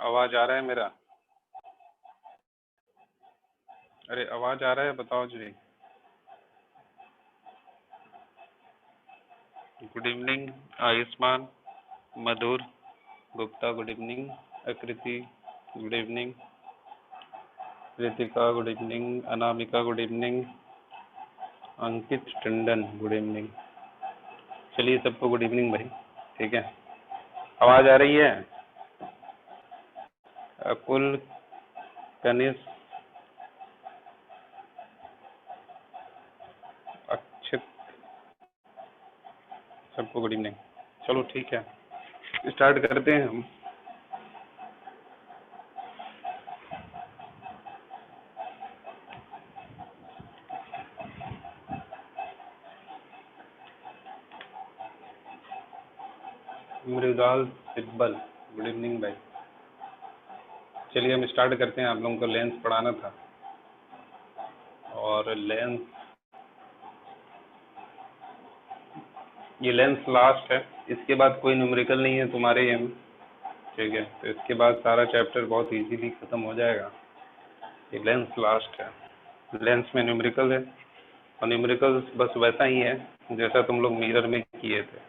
आवाज आ रहा है मेरा? अरे आवाज आ रहा है, बताओ जी। Good evening Ayushman, Madhur, Gupta good evening, Akriti good evening, Ritika good evening, Anamika good evening, Ankit Tandon good evening. चलिए सबको गुड इवनिंग भाई। ठीक है, आवाज आ रही है? अकुल, कनिष्क, अक्षित, सबको गुड इवनिंग। चलो ठीक है, स्टार्ट करते हैं हम। मृदाल सिब्बल गुड इवनिंग भाई। चलिए हम स्टार्ट करते हैं। आप लोगों को लेंस पढ़ाना था और लेंस, ये लेंस लास्ट है। इसके बाद कोई न्यूमेरिकल नहीं है तुम्हारे ये में। ठीक है, तो इसके बाद सारा चैप्टर बहुत इजीली खत्म हो जाएगा। ये लेंस लास्ट है। लेंस में न्यूमेरिकल है और न्यूमेरिकल बस वैसा ही है जैसा तुम लोग मिरर में किए थे।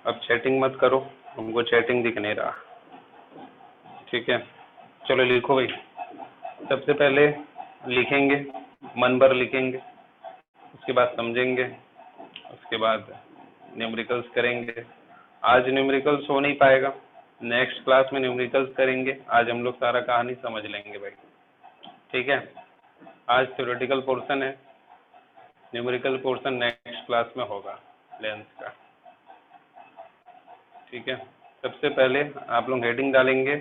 अब चैटिंग मत करो, हमको चैटिंग दिख नहीं रहा। ठीक है, चलो लिखो भाई। सबसे पहले लिखेंगे, मन भर लिखेंगे, उसके बाद समझेंगे, उसके बाद न्यूमेरिकल्स करेंगे। आज न्यूमेरिकल्स हो नहीं पाएगा, नेक्स्ट क्लास में न्यूमेरिकल्स करेंगे। आज हम लोग सारा कहानी समझ लेंगे भाई। ठीक है, आज थ्योरेटिकल पोर्शन है, न्यूमेरिकल पोर्शन नेक्स्ट क्लास में होगा लेंस का। ठीक है, सबसे पहले आप लोग हेडिंग डालेंगे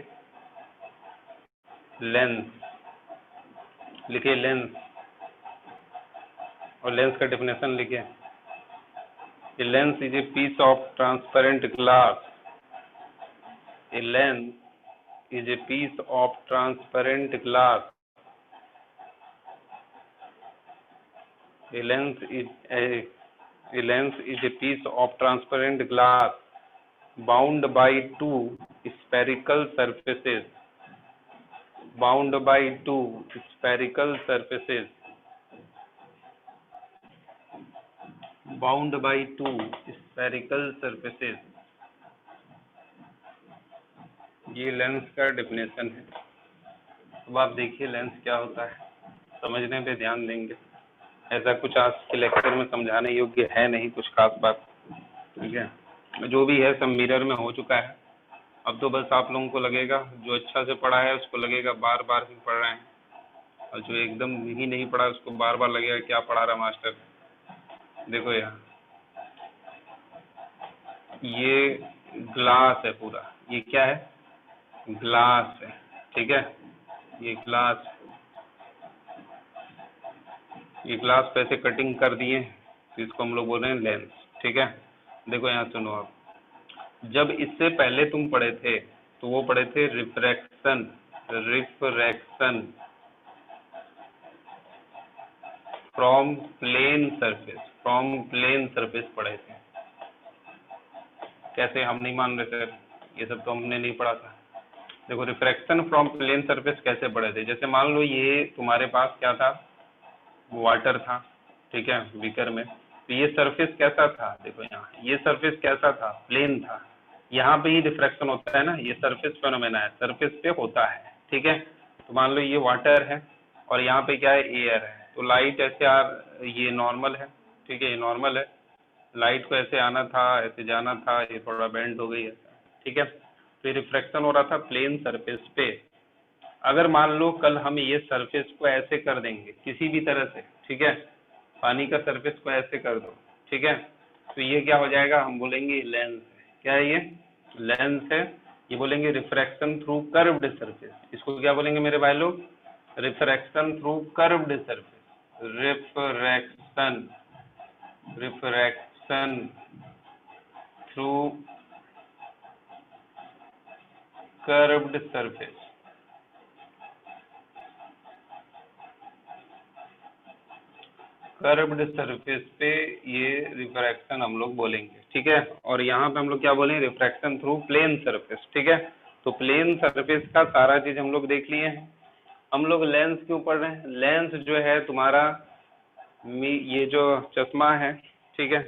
लेंस, लिखिए लेंस, और लेंस का डेफिनेशन लिखिए। A lens is a piece of transparent glass. A lens is a piece of transparent glass. A lens is a piece of transparent glass bound by two spherical surfaces. Bound by two spherical surfaces. Bound by two spherical surfaces. ये lens का definition है। अब आप देखिए lens क्या होता है, समझने पे ध्यान देंगे। ऐसा कुछ आज के लेक्चर में समझाने योग्य है नहीं, कुछ खास बात। ठीक है, जो भी है सब मिरर में हो चुका है। अब तो बस आप लोगों को लगेगा, जो अच्छा से पढ़ा है उसको लगेगा बार बार ही पढ़ रहे हैं, और जो एकदम ही नहीं पढ़ा उसको बार बार लगेगा क्या पढ़ा रहा मास्टर। देखो यहाँ ये ग्लास है पूरा, ये क्या है? ग्लास है। ठीक है, ये ग्लास, ये ग्लास पे ऐसे कटिंग कर दिए तो इसको हम लोग बोल रहे हैं लेंस। ठीक है, देखो यहाँ सुनो। आप जब इससे पहले तुम पढ़े थे तो वो पढ़े थे refraction, refraction from plane surface, from plane surface पढ़े थे। कैसे? हम नहीं मान रहे सर, ये सब तो हमने नहीं पढ़ा था। देखो रिफ्रैक्शन फ्रॉम प्लेन सरफेस कैसे पढ़े थे। जैसे मान लो ये तुम्हारे पास क्या था, वाटर था। ठीक है, बीकर में, तो ये सरफेस कैसा था? देखो यहाँ ये सरफेस कैसा था? प्लेन था। यहाँ पे ही रिफ्रैक्शन होता है ना, ये सरफेस फेनोमेना है, सरफेस पे होता है। ठीक है, तो मान लो ये वाटर है और यहाँ पे क्या है? एयर है। तो लाइट ऐसे ये नॉर्मल है। ठीक है, ये नॉर्मल है, लाइट को ऐसे आना था, ऐसे जाना था, ये थोड़ा बेंड हो गई है। ठीक है, तो ये रिफ्लेक्शन हो रहा था प्लेन सरफेस पे। अगर मान लो कल हम ये सरफेस को ऐसे कर देंगे किसी भी तरह से, ठीक है, पानी का सरफेस को ऐसे कर दो, ठीक है, तो ये क्या हो जाएगा? हम बोलेंगे लेंस है। क्या है ये? लेंस है। ये बोलेंगे रिफ्रैक्शन थ्रू कर्व्ड सरफेस। इसको क्या बोलेंगे मेरे भाई लोग? Refraction through curved surface. Refraction, refraction through curved surface. Curved surface पे ये रिफ्रैक्शन हम लोग बोलेंगे, ठीक है। और यहाँ पे हम लोग क्या बोलेंगे, रिफ्रैक्शन थ्रू प्लेन सरफेस, ठीक है। तो प्लेन सरफेस का सारा चीज हम लोग देख लिए हैं। हम लोग लेंस क्यों पढ़ रहे हैं, लेंस जो है तुम्हारा ये जो चश्मा है, ठीक है,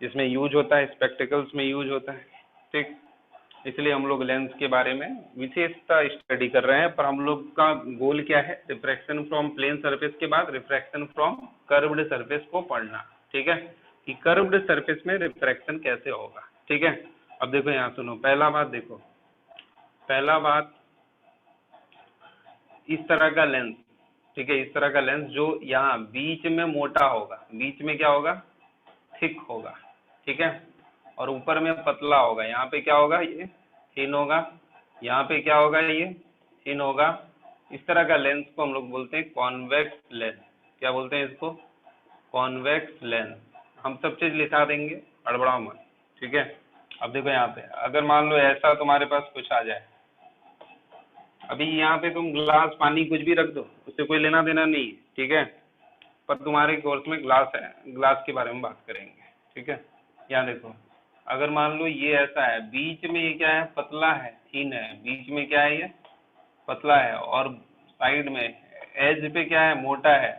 जिसमें यूज होता है, स्पेक्टिकल्स में यूज होता है, ठीक। इसलिए हम लोग लेंस के बारे में विशेषता स्टडी कर रहे हैं। पर हम लोग का गोल क्या है, रिफ्रैक्शन फ्रॉम प्लेन सरफेस के बाद रिफ्रैक्शन फ्रॉम कर्व्ड सरफेस को पढ़ना, ठीक है, कि कर्व्ड सरफेस में रिफ्रैक्शन कैसे होगा, ठीक है। अब देखो यहाँ सुनो, पहला बात देखो, पहला बात, इस तरह का लेंस, ठीक है, इस तरह का लेंस जो यहाँ बीच में मोटा होगा, बीच में क्या होगा, थिक होगा, ठीक है, और ऊपर में पतला होगा। यहाँ पे क्या होगा, ये थिन होगा, यहाँ पे क्या होगा, ये थिन होगा। इस तरह का लेंस को हम लोग बोलते हैं कॉन्वेक्स लेंस। क्या बोलते हैं इसको, कॉन्वेक्स लेंस। हम सब चीज लिखा देंगे, हड़बड़ाओ मत, ठीक है। अब देखो यहाँ पे, अगर मान लो ऐसा तुम्हारे पास कुछ आ जाए, अभी यहाँ पे तुम ग्लास पानी कुछ भी रख दो, उससे कोई लेना देना नहीं है, ठीक है, पर तुम्हारे कोर्स में ग्लास है, ग्लास के बारे में बात करेंगे, ठीक है। यहाँ देखो, अगर मान लो ये ऐसा है, बीच में ये क्या है, पतला है, थीन है, बीच में क्या है, ये पतला है, और साइड में एज पे क्या है, मोटा है,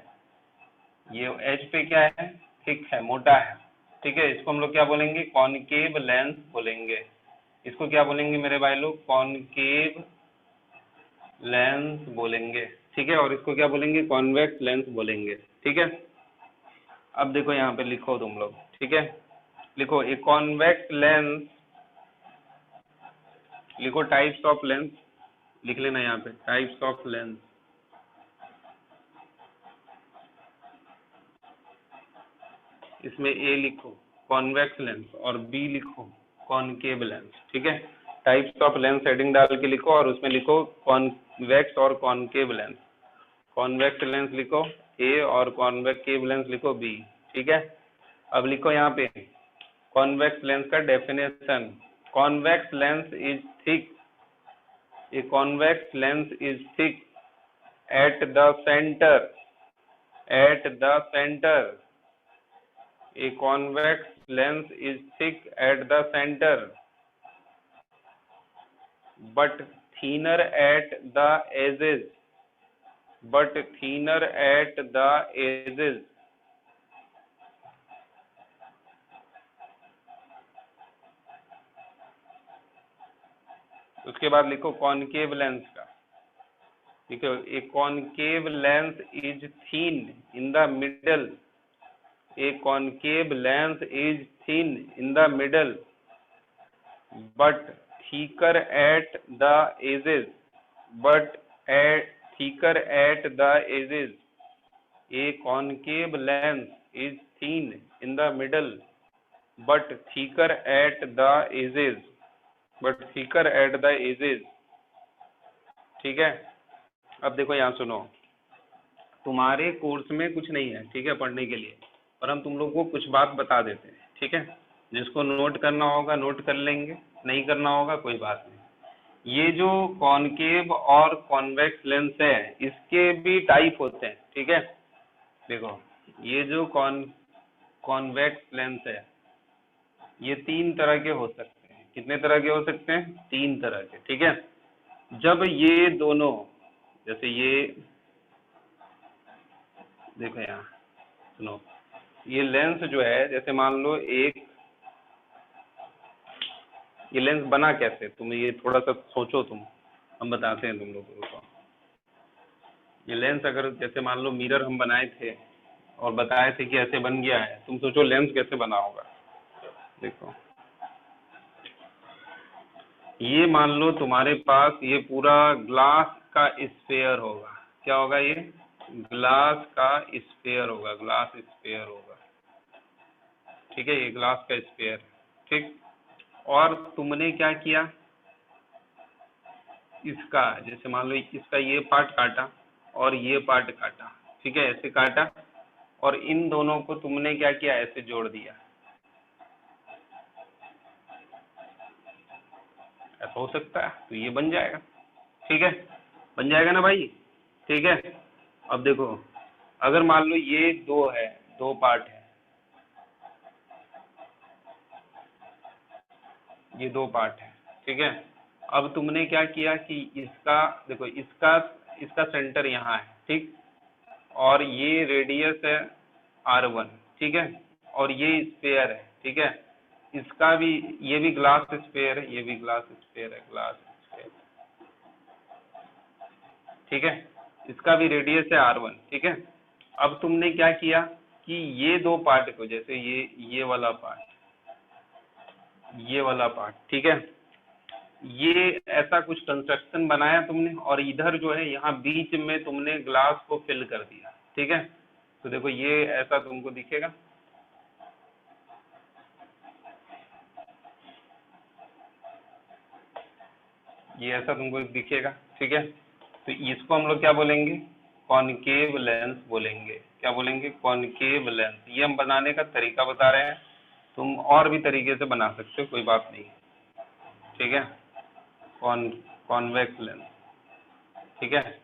ये एज पे क्या है, थिक है, मोटा है, ठीक है। इसको हम लोग क्या बोलेंगे, कॉनकेव लेंस बोलेंगे। इसको क्या बोलेंगे मेरे भाई लोग, कॉनकेव लेंस बोलेंगे, ठीक है। और इसको क्या बोलेंगे, कॉन्वेक्स लेंस बोलेंगे, ठीक है। अब देखो यहाँ पे लिखो तुम लोग, ठीक है, लिखो ए कॉन्वेक्स लेंस, लिखो टाइप्स ऑफ लेंस, लिख लेना यहाँ पे टाइप्स ऑफ लेंस। इसमें ए लिखो कॉन्वेक्स लेंस और बी लिखो कॉनकेव लेंस, ठीक है। टाइप्स ऑफ लेंस हेडिंग डाल के लिखो और उसमें लिखो कॉन्वेक्स और कॉनकेव लेंस। कॉन्वेक्स लेंस लिखो ए और कॉन्वेक्टिव लेंस लिखो बी, ठीक है। अब लिखो यहाँ पे कॉन्वेक्स लेंस का definition, convex lens is thick, A convex lens is thick at the centre, at the centre, A convex lens is thick at the centre but thinner at the edges, but thinner at the edges। उसके बाद लिखो concave lens का, देखो ए concave lens is thin in the middle, A concave lens is thin in the middle but thicker at the edges, but thicker at the edges, a concave lens is thin in the middle but thicker at the edges, but thicker at the edges, ठीक है। अब देखो यहाँ सुनो, तुम्हारे course में कुछ नहीं है, ठीक है, पढ़ने के लिए, पर हम तुम लोग को कुछ बात बता देते हैं, ठीक है। जिसको नोट करना होगा नोट कर लेंगे, नहीं करना होगा कोई बात नहीं। ये जो कॉनकेव और कॉन्वेक्स लेंस है, इसके भी टाइप होते हैं, ठीक है। देखो ये जो कॉन्वेक्स लेंस है, ये 3 तरह के हो सकते हैं। कितने तरह के हो सकते हैं, 3 तरह के, ठीक है। जब ये दोनों, जैसे ये देखो यहाँ सुनो, ये लेंस जो है, जैसे मान लो एक, ये लेंस बना कैसे, तुम ये थोड़ा सा सोचो, तुम, हम बताते हैं तुम लोगों को। ये लेंस अगर जैसे मान लो मिरर हम बनाए थे और बताए थे कि ऐसे बन गया है, तुम सोचो लेंस कैसे बना होगा। देखो ये मान लो तुम्हारे पास ये पूरा ग्लास का स्फेयर होगा, क्या होगा, ये ग्लास का स्फेयर होगा, ग्लास स्फेयर होगा, ठीक है, ये ग्लास का स्फेयर, ठीक। और तुमने क्या किया, इसका जैसे मान लो इसका ये पार्ट काटा और ये पार्ट काटा, ठीक है, ऐसे काटा, और इन दोनों को तुमने क्या किया, ऐसे जोड़ दिया, ऐसा हो सकता है, तो ये बन जाएगा, ठीक है, बन जाएगा ना भाई, ठीक है। अब देखो अगर मान लो ये 2 है, दो पार्ट है, ये दो पार्ट है, ठीक है। अब तुमने क्या किया कि इसका देखो, इसका इसका सेंटर यहाँ है, ठीक, और ये रेडियस है R1, ठीक है, और ये स्फीयर है, ठीक है। इसका भी, ये भी ग्लास स्फीयर है, ये भी ग्लास स्फीयर है, ग्लास स्फीयर, ठीक है। इसका भी रेडियस है R1, ठीक है। अब तुमने क्या किया कि ये दो पार्ट को, जैसे ये वाला पार्ट, ये वाला पार्ट, ठीक है, ये ऐसा कुछ कंस्ट्रक्शन बनाया तुमने, और इधर जो है यहाँ बीच में तुमने ग्लास को फिल कर दिया, ठीक है। तो देखो ये ऐसा तुमको दिखेगा, ये ऐसा तुमको दिखेगा, ठीक है। तो इसको हम लोग क्या बोलेंगे, कॉनकेव लेंस बोलेंगे। क्या बोलेंगे, कॉनकेव लेंस। ये हम बनाने का तरीका बता रहे हैं, तुम और भी तरीके से बना सकते हो, कोई बात नहीं, ठीक है। कॉन्वेक्स लेंस, ठीक है।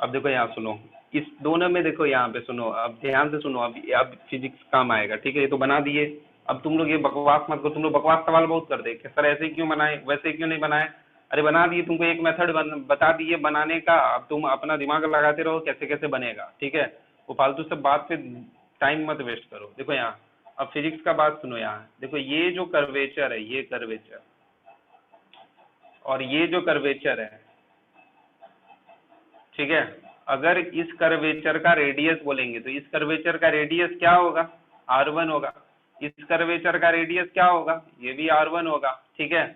अब देखो यहाँ सुनो, इस दोनों में देखो, यहाँ पे सुनो, अब ध्यान से सुनो, अब फिजिक्स काम आएगा, ठीक है। ये तो बना दिए, अब तुम लोग ये बकवास मत करो, तुम लोग बकवास सवाल बहुत कर दे कि सर ऐसे क्यों बनाए, वैसे क्यों नहीं बनाए। अरे बना दिए, तुमको एक मेथड बता दिए बनाने का, अब तुम अपना दिमाग लगाते रहो कैसे कैसे बनेगा, ठीक है। वो फालतू सब बात पे टाइम मत वेस्ट करो। देखो यहाँ, अब फिजिक्स का बात सुनो, यहाँ देखो, ये जो कर्वेचर है, ये कर्वेचर, और ये जो कर्वेचर है, ठीक है, अगर इस कर्वेचर का रेडियस बोलेंगे तो इस कर्वेचर का रेडियस क्या होगा, R1 होगा। इस कर्वेचर का रेडियस क्या होगा, ये भी R1 होगा, ठीक है।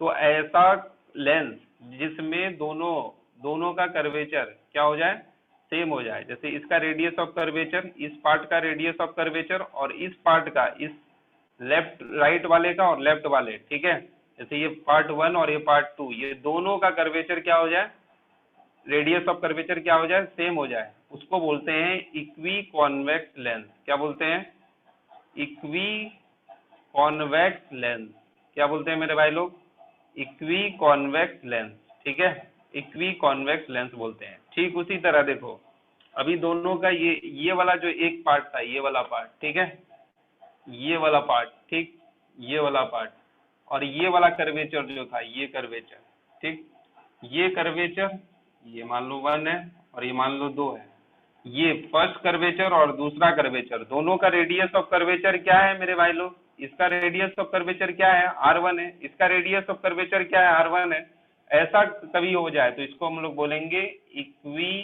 तो ऐसा लेंस जिसमें दोनों दोनों का कर्वेचर क्या हो जाए, सेम हो जाए, जैसे इसका रेडियस ऑफ कर्वेचर, इस पार्ट का रेडियस ऑफ कर्वेचर, और इस पार्ट का, इस लेफ्ट राइट वाले का और लेफ्ट वाले, ठीक है, जैसे ये पार्ट 1 और ये पार्ट 2, ये दोनों का कर्वेचर क्या हो जाए, रेडियस ऑफ कर्वेचर क्या हो जाए, सेम हो जाए, उसको बोलते हैं इक्वी कॉन्वेक्स लेंस। क्या बोलते हैं, इक्वी कॉन्वेक्स लेंस। क्या बोलते हैं मेरे भाई लोग, इक्वी कॉन्वेक्स लेंस, ठीक है, इक्वी कॉन्वेक्स लेंस बोलते हैं। ठीक उसी तरह देखो, अभी दोनों का ये वाला जो एक पार्ट था, ये वाला पार्ट, ठीक है, ये वाला पार्ट, ठीक, ये वाला पार्ट, और ये वाला कर्वेचर जो था, ये कर्वेचर, ठीक, ये कर्वेचर, ये मान लो 1 है और ये मान लो 2 है। ये फर्स्ट कर्वेचर और दूसरा कर्वेचर, दोनों का रेडियस ऑफ कर्वेचर क्या है मेरे भाई लोग, इसका रेडियस ऑफ कर्वेचर क्या है, R1 है, इसका रेडियस ऑफ कर्वेचर क्या है, R1 है। ऐसा कभी हो जाए तो इसको हम लोग बोलेंगे equi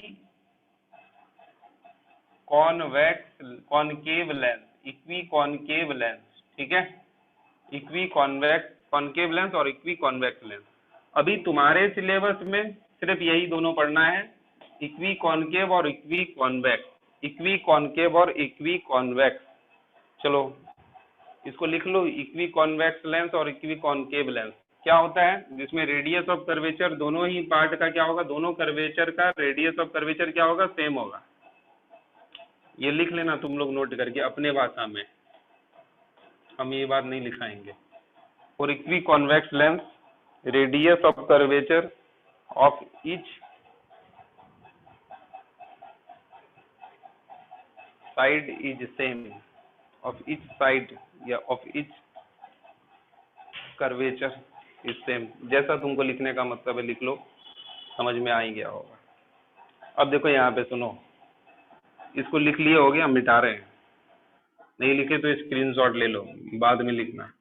convex concave lens, equi concave lens, ठीक है, इक्वी कॉन्वेक्स कॉनकेव लेंस और इक्वी कॉन्वेक्स लेंस। अभी तुम्हारे सिलेबस में सिर्फ यही दोनों पढ़ना है, इक्वी कॉनकेव और इक्वी कॉन्वेक्स, इक्वी कॉनकेव और इक्वी कॉन्वेक्स। चलो इसको लिख लो, इक्वी कॉन्वेक्स लेंस और इक्वी कॉनकेव लेंस क्या होता है, जिसमें रेडियस ऑफ कर्वेचर दोनों ही पार्ट का क्या होगा, दोनों कर्वेचर का रेडियस ऑफ कर्वेचर क्या होगा, सेम होगा। ये लिख लेना तुम लोग नोट करके अपने भाषा में, हम ये बात नहीं लिखाएंगे। For equiconvex lens, radius of curvature of each side is same. Of each side या of each curvature is same. जैसा तुमको लिखने का मतलब है लिख लो, समझ में आ ही गया होगा। अब देखो यहाँ पे सुनो, इसको लिख लिए होगे, हम मिटा रहे हैं, नहीं लिखे तो स्क्रीनशॉट ले लो, बाद में लिखना।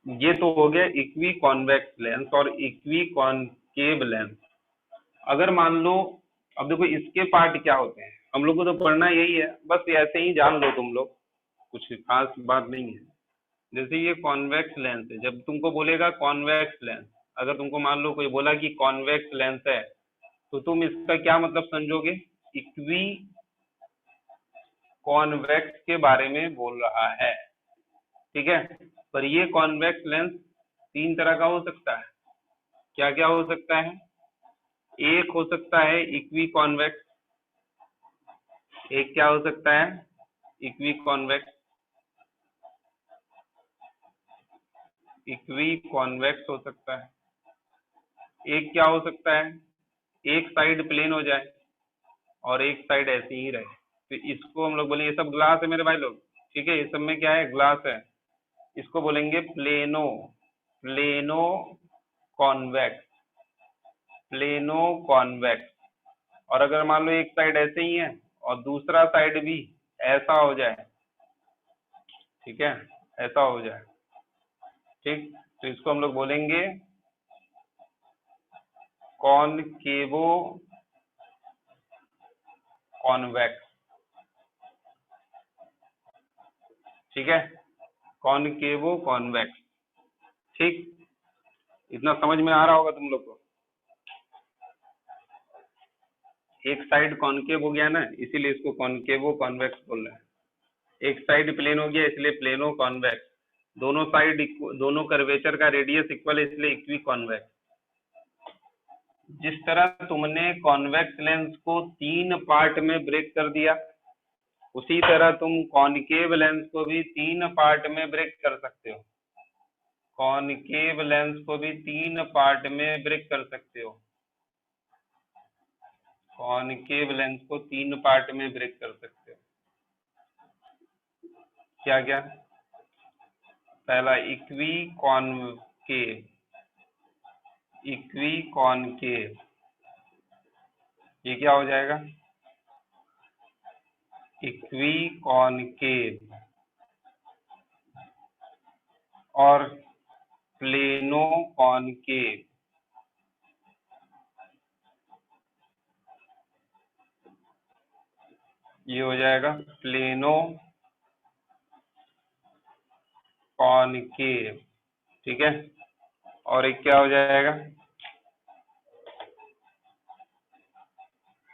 ये तो हो गया इक्वी कॉन्वेक्स लेंस और इक्वी कॉनकेव लेंस। अगर मान लो, अब देखो इसके पार्ट क्या होते हैं, हम लोग को तो पढ़ना यही है, बस ऐसे ही जान लो तुम लोग, कुछ खास बात नहीं है। जैसे ये कॉन्वेक्स लेंस है, जब तुमको बोलेगा कॉन्वेक्स लेंस, अगर तुमको मान लो कोई बोला कि कॉन्वेक्स लेंस है, तो तुम इसका क्या मतलब समझोगे, इक्वी कॉन्वेक्स के बारे में बोल रहा है, ठीक है। पर ये कॉन्वेक्स लेंस 3 तरह का हो सकता है। क्या क्या हो सकता है, एक हो सकता है इक्वी कॉन्वेक्स, एक क्या हो सकता है, इक्वी कॉन्वेक्स, इक्वी कॉन्वेक्स हो सकता है। एक क्या हो सकता है, एक साइड प्लेन हो जाए और एक साइड ऐसी ही रहे, तो इसको हम लोग बोलेंगे, ये सब ग्लास है मेरे भाई लोग, ठीक है, ये सब में क्या है, ग्लास है। इसको बोलेंगे plano, plano convex, plano convex. और अगर मान लो एक साइड ऐसे ही है और दूसरा साइड भी ऐसा हो जाए, ठीक है, ऐसा हो जाए, ठीक, तो इसको हम लोग बोलेंगे कॉनकेवो कॉन्वेक्स, ठीक है, कॉनकेवो कॉन्वेक्स, ठीक। इतना समझ में आ रहा होगा तुम लोग को। एक साइड कॉनकेव हो गया ना, इसीलिए इसको कॉनकेवो कॉन्वेक्स बोल रहे हैं। एक साइड प्लेन हो गया इसलिए प्लेनो कॉन्वेक्स। दोनों साइड, दोनों कर्वेचर का रेडियस इक्वल है इसलिए इक्वी कॉन्वेक्स। जिस तरह तुमने कॉन्वेक्स लेंस को 3 पार्ट में ब्रेक कर दिया, उसी तरह तुम कॉनकेव लेंस को भी 3 पार्ट में ब्रेक कर सकते हो। कॉनकेव लेंस को भी 3 पार्ट में ब्रेक कर सकते हो। कॉनकेव लेंस को 3 पार्ट में ब्रेक कर सकते हो। क्या क्या? पहला इक्वी कॉनकेव, इक्वी कॉनकेव, ये क्या हो जाएगा, इक्वी कॉनकेव। और प्लेनो कॉनकेव, ये हो जाएगा प्लेनो कॉनकेव, ठीक है। और एक क्या हो जाएगा,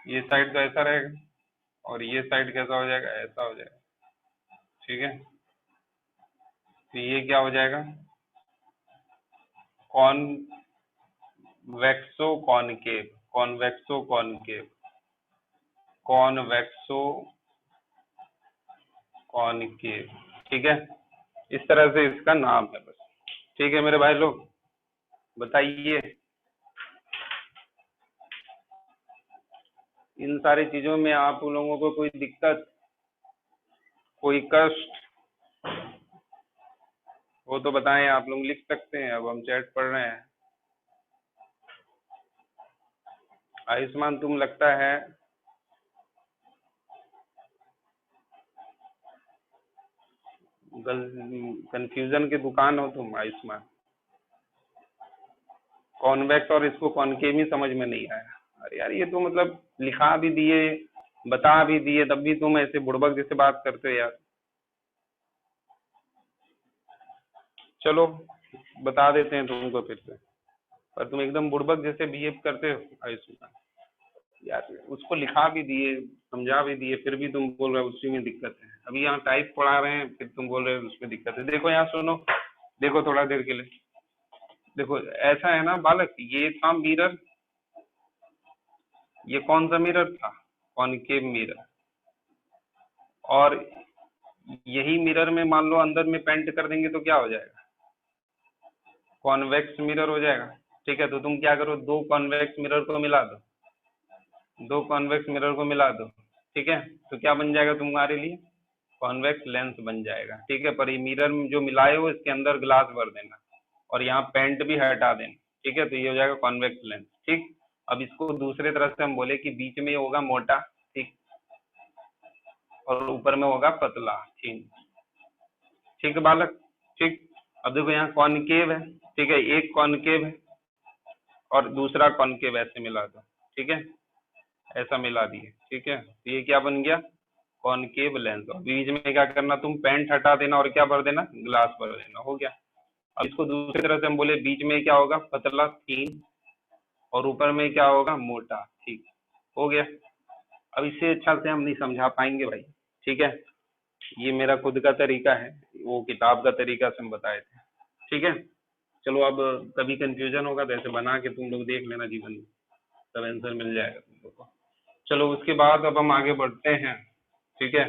ये साइड तो ऐसा रहेगा और ये साइड कैसा हो जाएगा, ऐसा हो जाएगा, ठीक है। तो ये क्या हो जाएगा, कॉन्वेक्सो कॉनकेव, कॉन्वेक्सो कॉनकेव, कॉन्वेक्सो कॉनकेव, ठीक है। इस तरह से इसका नाम है बस, ठीक है मेरे भाई लोग। बताइए इन सारी चीजों में आप लोगों को कोई दिक्कत, कोई कष्ट वो तो बताएं, आप लोग लिख सकते हैं। अब हम चैट पढ़ रहे हैं। आयुष्मान तुम लगता है कंफ्यूजन की दुकान हो तुम आयुष्मान। कॉन्वेक्स और इसको कॉनकेव ही समझ में नहीं आया। अरे यार ये तो मतलब लिखा भी दिए, बता भी दिए, तब भी तुम ऐसे बुड़बक जैसे बात करते हो यार। चलो बता देते हैं तुमको फिर से, पर तुम एकदम बुड़बक जैसे बिहेव करते हो आयुष्मान यार। उसको लिखा भी दिए, समझा भी दिए, फिर भी तुम बोल रहे हो उसी में दिक्कत है। अभी यहाँ टाइप पढ़ा रहे हैं, फिर तुम बोल रहे हो उसमें दिक्कत है। देखो यहाँ सुनो, देखो थोड़ा देर के लिए, देखो ऐसा है ना बालक, ये था मिरर, ये कौन सा मिरर था, कॉनकेव मिरर। और यही मिरर में मान लो अंदर में पेंट कर देंगे तो क्या हो जाएगा, कॉन्वेक्स मिरर हो जाएगा, ठीक है। तो तुम क्या करो, दो कॉन्वेक्स मिरर को मिला दो, दो कॉन्वेक्स मिरर को मिला दो, ठीक है। तो क्या बन जाएगा तुम्हारे लिए, कॉन्वेक्स लेंस बन जाएगा, ठीक है। पर ये मिरर जो मिलाए हो इसके अंदर ग्लास भर देना और यहाँ पेंट भी हटा देना, ठीक है। तो ये हो जाएगा कॉन्वेक्स लेंस, ठीक। अब इसको दूसरे तरह से हम बोले कि बीच में होगा मोटा, ठीक, और ऊपर में होगा पतला, ठीक, ठीक है बालक, ठीक। अब देखो यहाँ कॉनकेव है, ठीक है, एक कॉनकेव है और दूसरा कॉनकेव, ऐसे मिला दो, ठीक है, ऐसा मिला दिए, ठीक है। तो ये क्या बन गया, कॉनकेव लेंस। और बीच में क्या करना, तुम पेंट हटा देना और क्या भर देना, ग्लास भर देना, हो गया। अब इसको दूसरी तरह से हम बोले, बीच में क्या होगा, पतला थीन, और ऊपर में क्या होगा, मोटा, ठीक, हो गया। अब इससे अच्छा से हम नहीं समझा पाएंगे भाई, ठीक है। ये मेरा खुद का तरीका है, वो किताब का तरीका से हम बताए थे, ठीक है। चलो अब कभी कंफ्यूजन होगा तो ऐसे बना के तुम लोग देख लेना जीवन में, तब आंसर मिल जाएगा तुम लोग को। चलो उसके बाद अब हम आगे बढ़ते हैं, ठीक है।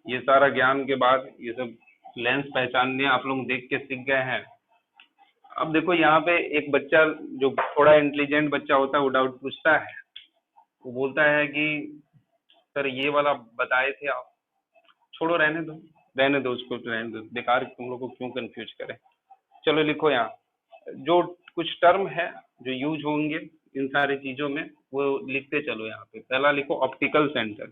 ये सारा ज्ञान के बाद ये सब लेंस पहचानने आप लोग देख के सीख गए हैं। अब देखो यहाँ पे एक बच्चा जो थोड़ा इंटेलिजेंट बच्चा होता है वो डाउट पूछता है, वो बोलता है कि सर ये वाला बताए थे आप, छोड़ो रहने दो उसको, रहने दो, बेकार तुम लोग को क्यों कंफ्यूज करें। चलो लिखो यहाँ जो कुछ टर्म है जो यूज होंगे इन सारी चीजों में, वो लिखते चलो। यहाँ पे पहला लिखो ऑप्टिकल सेंटर।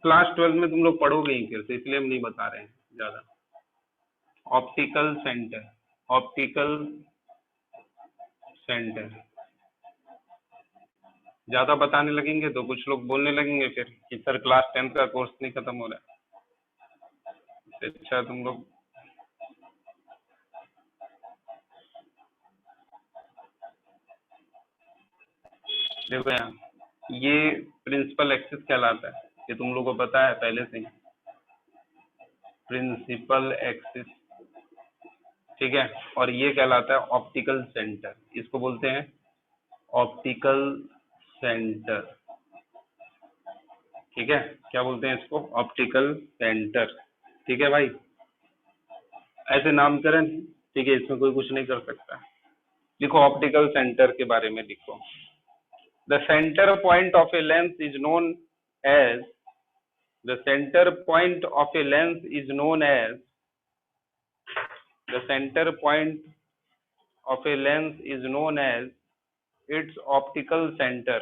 क्लास 12 में तुम लोग पढ़ोगे ही फिर से, इसलिए हम नहीं बता रहे हैं ज्यादा। Optical centre, optical centre. ज्यादा बताने लगेंगे तो कुछ लोग बोलने लगेंगे फिर कि सर क्लास 10 का कोर्स नहीं खत्म हो रहा है। अच्छा तुम लोग देखो यहाँ, ये प्रिंसिपल एक्सिस कहलाता है, ये तुम लोग को पता है पहले से ही, प्रिंसिपल एक्सिस, ठीक है। और ये कहलाता है ऑप्टिकल सेंटर, इसको बोलते हैं ऑप्टिकल सेंटर, ठीक है। क्या बोलते हैं इसको? ऑप्टिकल सेंटर, ठीक है भाई। ऐसे नामकरण, ठीक है, इसमें कोई कुछ नहीं कर सकता। लिखो ऑप्टिकल सेंटर के बारे में लिखो। The centre point of a lens is known as, the center point of a lens is known as, the center point of a lens is known as its optical center.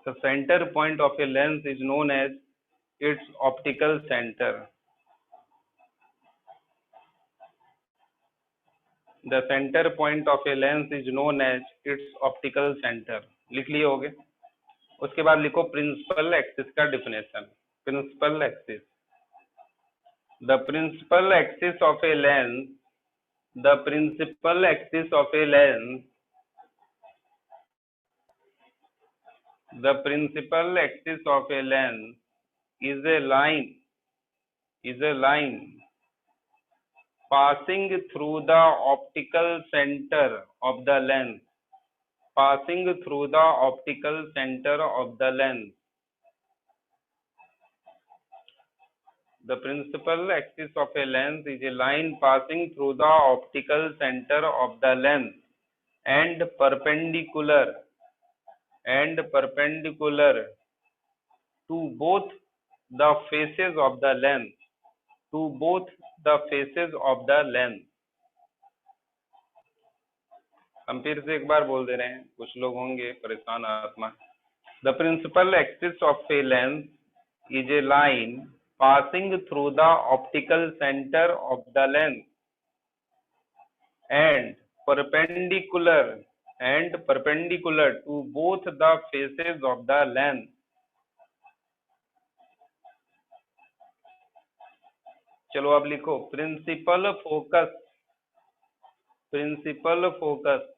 The center point of a lens is known as its optical center. The center point of a lens is known as its optical center. लिख लिए होगे। उसके बाद लिखो principal axis का definition. Principal axis, the principal axis of a lens, the principal axis of a lens, the principal axis of a lens is a line, is a line passing through the optical center of the lens, passing through the optical center of the lens. The principal axis of a lens is a line passing through the optical center of the lens and perpendicular to both the faces of the lens, to both the faces of the lens. हम फिर से एक बार बोल दे रहे हैं, कुछ लोग होंगे परेशान आत्मा। The principal axis of a lens is a line passing through the optical center of the lens and perpendicular to both the faces of the lens. चलो अब लिखो principal focus, principal focus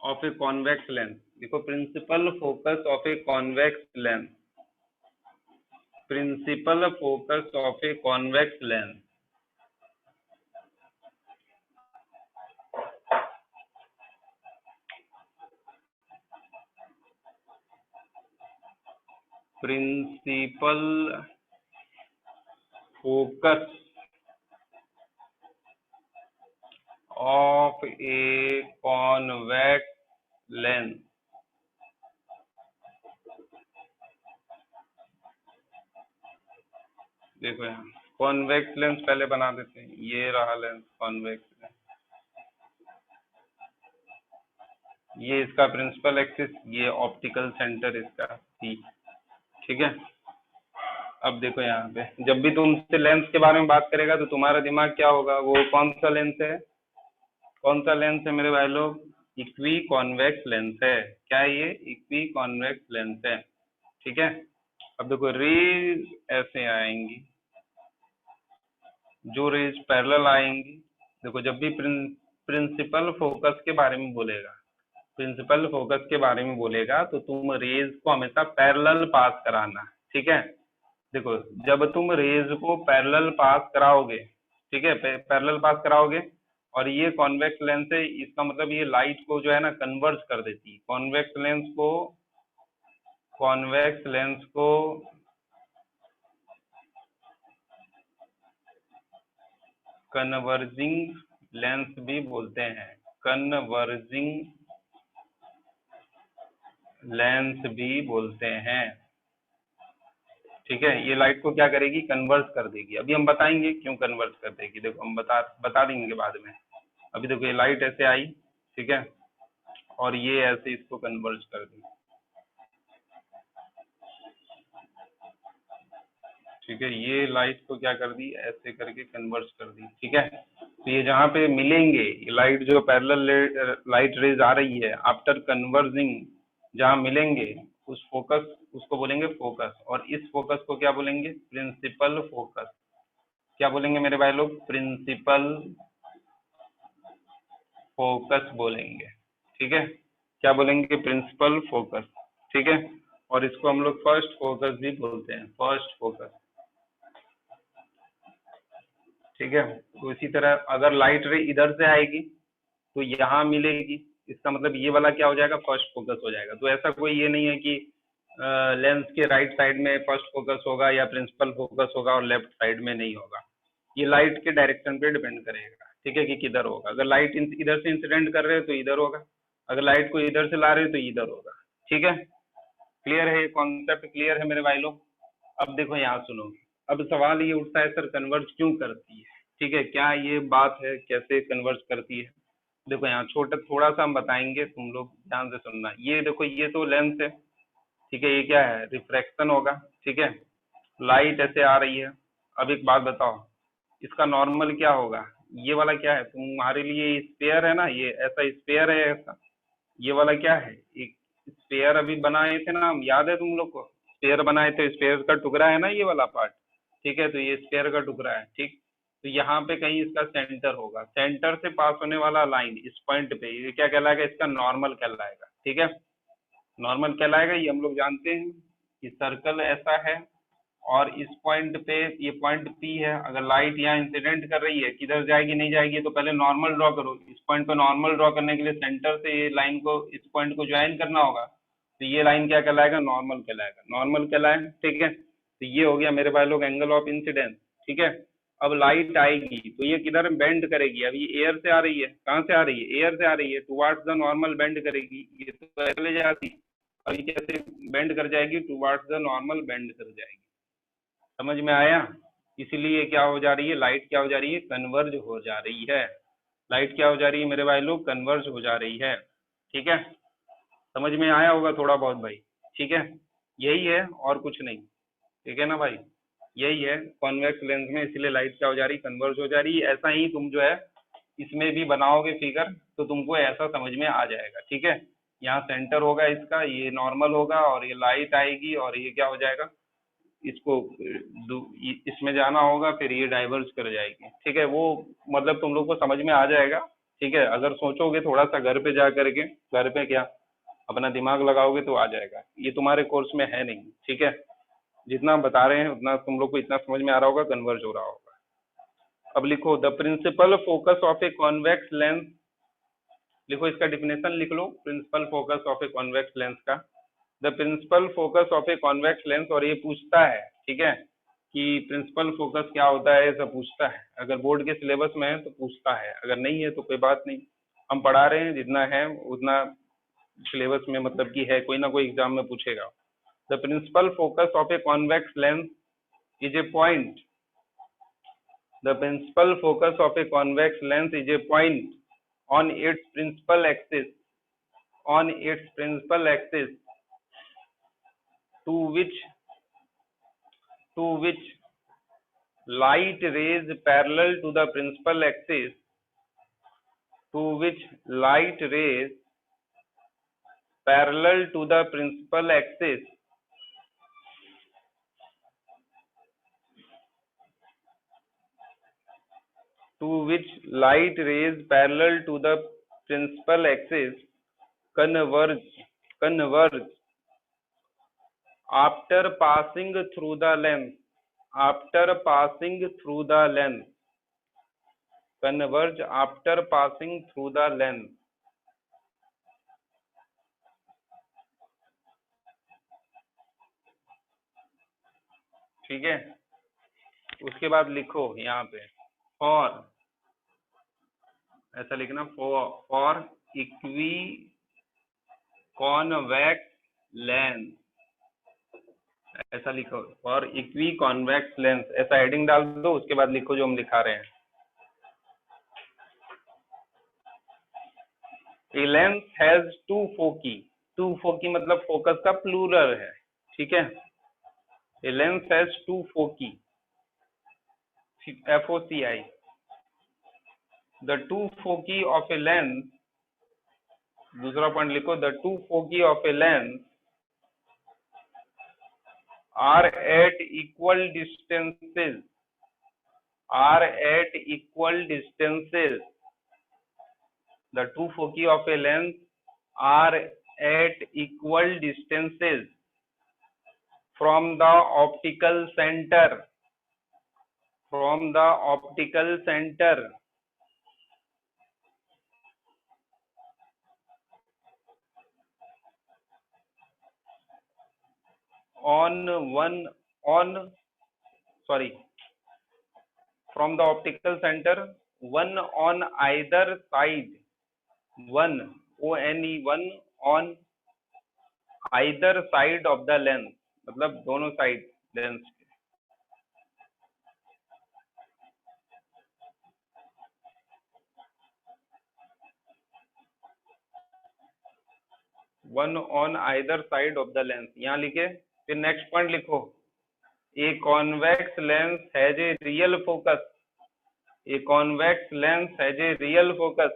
of a convex lens। देखो principal focus of a convex lens, principal focus of a convex lens. Principal focus of a convex lens, देखो यहाँ convex lens पहले बना देते हैं, ये रहा लेंस कॉन्वेक्स लेंस, ये इसका प्रिंसिपल एक्सिस, ये ऑप्टिकल सेंटर इसका सी, ठीक है। अब देखो यहाँ पे जब भी तुमसे लेंस के बारे में बात करेगा तो तुम्हारा दिमाग क्या होगा, वो कौन सा लेंस है, कौन सा लेंस है मेरे भाई लोग? इक्वी कॉन्वेक्स लेंस है। क्या है ये? इक्वी कॉन्वेक्स लेंस है, ठीक है। अब देखो रेज ऐसे आएंगी, जो रेज पैरेलल आएंगी, देखो जब भी प्रिंसिपल फोकस के बारे में बोलेगा, प्रिंसिपल फोकस के बारे में बोलेगा तो तुम रेज को हमेशा पैरेलल पास कराना, ठीक है। देखो जब तुम रेज को पैरेलल पास कराओगे, ठीक है, पैरेलल पास कराओगे, और ये कॉन्वेक्स लेंस है, इसका मतलब ये लाइट को जो है ना कन्वर्ज कर देती है। कॉन्वेक्स लेंस को कन्वर्जिंग लेंस भी बोलते हैं, कन्वर्जिंग लेंस भी बोलते हैं। ठीक है, ये लाइट को क्या करेगी, कन्वर्ट कर देगी। अभी हम बताएंगे क्यों कन्वर्ट कर देगी, देखो हम बता देंगे बाद में। अभी देखो ये लाइट ऐसे आई, ठीक है, और ये ऐसे इसको कन्वर्ट कर दी। ठीक है, ये लाइट को क्या कर दी, ऐसे करके कन्वर्ट कर दी। ठीक है, तो ये जहाँ पे मिलेंगे, ये लाइट जो पैरेलल लाइट रेज आ रही है, आफ्टर कन्वर्जिंग जहाँ मिलेंगे, उस फोकस, उसको बोलेंगे फोकस। और इस फोकस को क्या बोलेंगे, प्रिंसिपल फोकस। क्या बोलेंगे मेरे भाई लोग, प्रिंसिपल फोकस बोलेंगे। ठीक है, क्या बोलेंगे, प्रिंसिपल फोकस। ठीक है, और इसको हम लोग फर्स्ट फोकस भी बोलते हैं, फर्स्ट फोकस। ठीक है, तो इसी तरह अगर लाइट रे इधर से आएगी तो यहाँ मिलेगी, इसका मतलब ये वाला क्या हो जाएगा, फर्स्ट फोकस हो जाएगा। तो ऐसा कोई ये नहीं है कि लेंस के राइट साइड में फर्स्ट फोकस होगा या प्रिंसिपल फोकस होगा और लेफ्ट साइड में नहीं होगा। ये लाइट के डायरेक्शन पे डिपेंड करेगा। ठीक है, कि किधर होगा। अगर लाइट इधर से इंसिडेंट कर रहे हो तो इधर होगा, अगर लाइट को इधर से ला रहे हो तो इधर होगा। ठीक है, क्लियर है, ये कॉन्सेप्ट क्लियर है मेरे भाई लोग। अब देखो यहाँ सुनो, अब सवाल ये उठता है, सर कन्वर्ट क्यों करती है। ठीक है, क्या ये बात है, कैसे कन्वर्ट करती है। देखो यहाँ छोटा थोड़ा सा हम बताएंगे, तुम लोग ध्यान से सुनना। ये देखो, ये तो लेंस है। ठीक है, ये क्या है, रिफ्रैक्शन होगा। ठीक है, लाइट ऐसे आ रही है। अब एक बात बताओ, इसका नॉर्मल क्या होगा, ये वाला क्या है, तुम्हारे लिए स्पेयर है ना, ये ऐसा स्पेयर है ऐसा। ये वाला क्या है, एक स्पेयर अभी बनाए थे ना हम, याद है तुम लोग को, स्पेयर बनाए थे, स्पेयर का टुकड़ा है ना ये वाला पार्ट। ठीक है, तो ये स्पेयर का टुकड़ा है। ठीक, तो यहाँ पे कहीं इसका सेंटर होगा, सेंटर से पास होने वाला लाइन इस पॉइंट पे, ये क्या कहलाएगा, इसका नॉर्मल कहलाएगा। ठीक है, नॉर्मल कहलाएगा, ये हम लोग जानते हैं कि सर्कल ऐसा है और इस पॉइंट पे, ये पॉइंट पी है। अगर लाइट यहाँ इंसिडेंट कर रही है, किधर जाएगी नहीं जाएगी, तो पहले नॉर्मल ड्रॉ करो। इस पॉइंट पे नॉर्मल ड्रॉ करने के लिए सेंटर से ये लाइन को, इस पॉइंट को ज्वाइन करना होगा। तो ये लाइन क्या कहलाएगा, नॉर्मल कहलाएगा, नॉर्मल कहलाएगा। ठीक है, तो ये हो गया मेरे भाई लोग एंगल ऑफ इंसिडेंस। ठीक है, अब लाइट आएगी तो ये किधर बेंड करेगी, अब ये एयर से आ रही है, कहाँ से आ रही है, एयर से आ रही है, टुवार्ड्स द नॉर्मल बेंड करेगी। ये तो चले जाती, अब ये कैसे बेंड कर जाएगी, टुवार्ड्स द नॉर्मल बेंड कर जाएगी। समझ में आया। इसीलिए क्या हो जा रही है, लाइट क्या हो जा रही है, कन्वर्ज हो जा रही है। लाइट क्या हो जा रही है मेरे भाई लोग, कन्वर्ज हो जा रही है। ठीक है, समझ में आया होगा थोड़ा बहुत भाई। ठीक है, यही है और कुछ नहीं। ठीक है ना भाई, यही है कॉन्वेक्स लेंस में, इसीलिए लाइट क्या हो जा रही, कन्वर्ज हो जा रही है। ऐसा ही तुम जो है इसमें भी बनाओगे फिगर तो तुमको ऐसा समझ में आ जाएगा। ठीक है, यहाँ सेंटर होगा इसका, ये नॉर्मल होगा और ये लाइट आएगी और ये क्या हो जाएगा, इसको इसमें जाना होगा, फिर ये डाइवर्ज कर जाएगी। ठीक है, वो मतलब तुम लोग को समझ में आ जाएगा। ठीक है, अगर सोचोगे थोड़ा सा घर पे जा करके, घर पे क्या अपना दिमाग लगाओगे तो आ जाएगा। ये तुम्हारे कोर्स में है नहीं। ठीक है, जितना हम बता रहे हैं उतना तुम लोग को इतना समझ में आ रहा होगा, कन्वर्ज हो रहा होगा। अब लिखो, the principal focus of a convex lens. लिखो, इसका डिफिनेशन लिख लो, principal focus of a convex lens का। The principal focus of a convex lens, और ये पूछता है, ठीक है, कि प्रिंसिपल फोकस क्या होता है, ऐसा पूछता है। अगर बोर्ड के सिलेबस में है तो पूछता है, अगर नहीं है तो कोई बात नहीं, हम पढ़ा रहे हैं, जितना है उतना सिलेबस में मतलब कि है, कोई ना कोई एग्जाम में पूछेगा। The principal focus of a convex lens is a point, the principal focus of a convex lens is a point on its principal axis, on its principal axis to which to which light rays parallel to the principal axis, to which light rays parallel to the principal axis to which light rays parallel to the principal axis converge after passing through the lens, after passing through the lens, converge after passing through the lens। ठीक है, उसके बाद लिखो यहाँ पे, for, ऐसा लिखना, for equi convex lens, ऐसा लिखो, और इक्वी कॉन्वेक्स लेंस, ऐसा हेडिंग डाल दो, उसके बाद लिखो जो हम लिखा रहे हैं। A lens has two foci, two foci मतलब फोकस का प्लूरल है, ठीक है। A lens has two foci, FOCI, the two foci of a lens, दूसरा पॉइंट लिखो, the two foci of a lens are at equal distances, are at equal distances, the two foci of a lens are at equal distances from the optical center, from the optical center, from the optical center, one on either side, one one on either side of the lens, मतलब दोनों side lens के, one on either side of the lens, यहाँ लिखे। फिर next point लिखो, ए convex lens has a real focus, A convex lens has a real focus,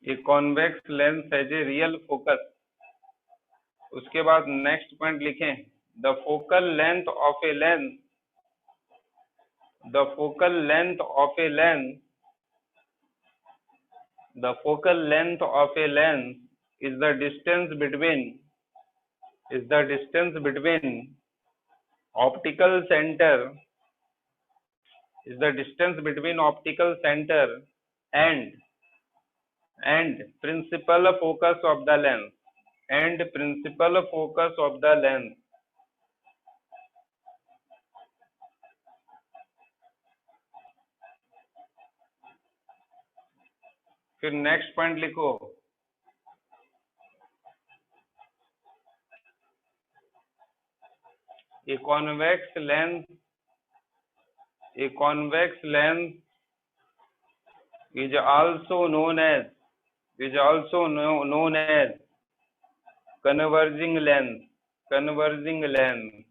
A convex lens has a real focus. उसके बाद next point लिखें, the focal length of a lens, the focal length of a lens, the focal length of a lens is the distance between, is the distance between optical center, is the distance between optical center and principal focus of the lens, and principal focus of the lens। फिर next point लिखो, a convex lens, a convex lens is also known as, is also known as converging lens, converging lens।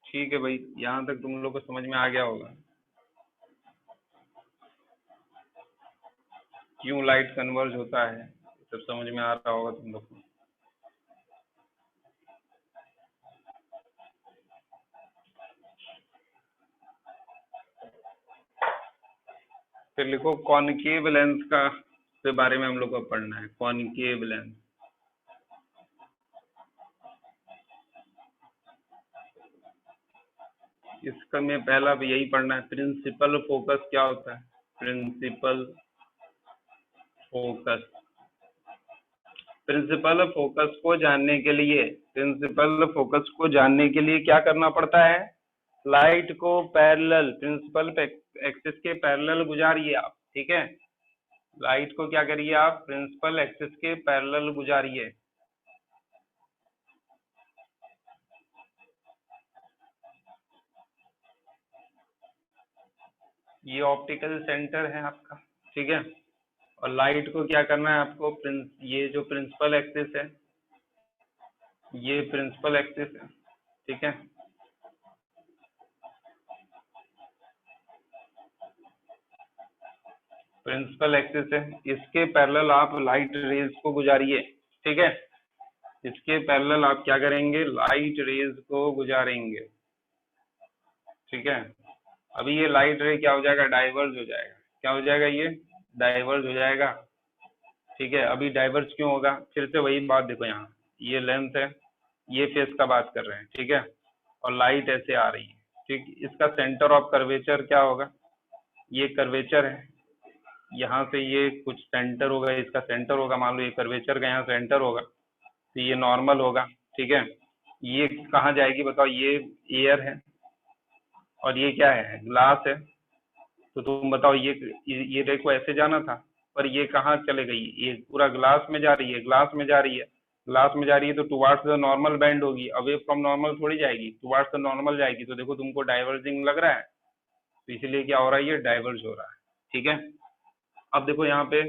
ठीक है भाई, यहाँ तक तुम लोग को समझ में आ गया होगा क्यों लाइट कन्वर्ज होता है, सब समझ में आ रहा होगा तुम लोग को। फिर लिखो, कॉनकेव लेंस का के बारे में हम लोग को पढ़ना है, कॉनकेव लेंस। इसका में पहला भी यही पढ़ना है, प्रिंसिपल फोकस क्या होता है, प्रिंसिपल फोकस। प्रिंसिपल फोकस को जानने के लिए, प्रिंसिपल फोकस को जानने के लिए क्या करना पड़ता है, लाइट को पैरेलल, प्रिंसिपल एक्सिस के पैरेलल गुजारिए आप, ठीक है। लाइट को क्या करिए आप, प्रिंसिपल एक्सिस के पैरेलल गुजारिए। ये ऑप्टिकल सेंटर है आपका, ठीक है। और लाइट को क्या करना है आपको, ये जो प्रिंसिपल एक्सिस है, ये प्रिंसिपल एक्सिस है, ठीक है। प्रिंसिपल एक्सिस है, इसके पैरेलल आप लाइट रेज को गुजारिए, ठीक है। इसके पैरेलल आप क्या करेंगे, लाइट रेज को गुजारेंगे, ठीक है। अभी ये लाइट रे क्या हो जाएगा, डाइवर्ज हो जाएगा, क्या हो जाएगा, ये डाइवर्ज हो जाएगा, ठीक है। अभी डाइवर्ज क्यों होगा, फिर से वही बात देखो, यहाँ ये लेंथ है, ये फेस का बात कर रहे हैं, ठीक है, और लाइट ऐसे आ रही है, ठीक। इसका सेंटर ऑफ कर्वेचर क्या होगा, ये कर्वेचर है, यहाँ से ये कुछ सेंटर होगा, इसका सेंटर होगा, मान लो ये कर्वेचर का यहाँ सेंटर होगा, तो ये नॉर्मल होगा, ठीक है। ये कहाँ जाएगी बताओ, ये एयर है और ये क्या है, ग्लास है। तो तुम बताओ, ये देखो ऐसे जाना था, पर ये कहाँ चले गई, ये पूरा ग्लास में जा रही है, ग्लास में जा रही है, ग्लास में जा रही है, तो टुवार्ड्स द नॉर्मल बैंड होगी, अवे फ्रॉम नॉर्मल थोड़ी जाएगी, टुवार्ड्स द नॉर्मल जाएगी। तो देखो तुमको डाइवर्जिंग लग रहा है, तो इसलिए क्या हो रहा है, ये डाइवर्ज हो रहा है, ठीक है। अब देखो यहाँ पे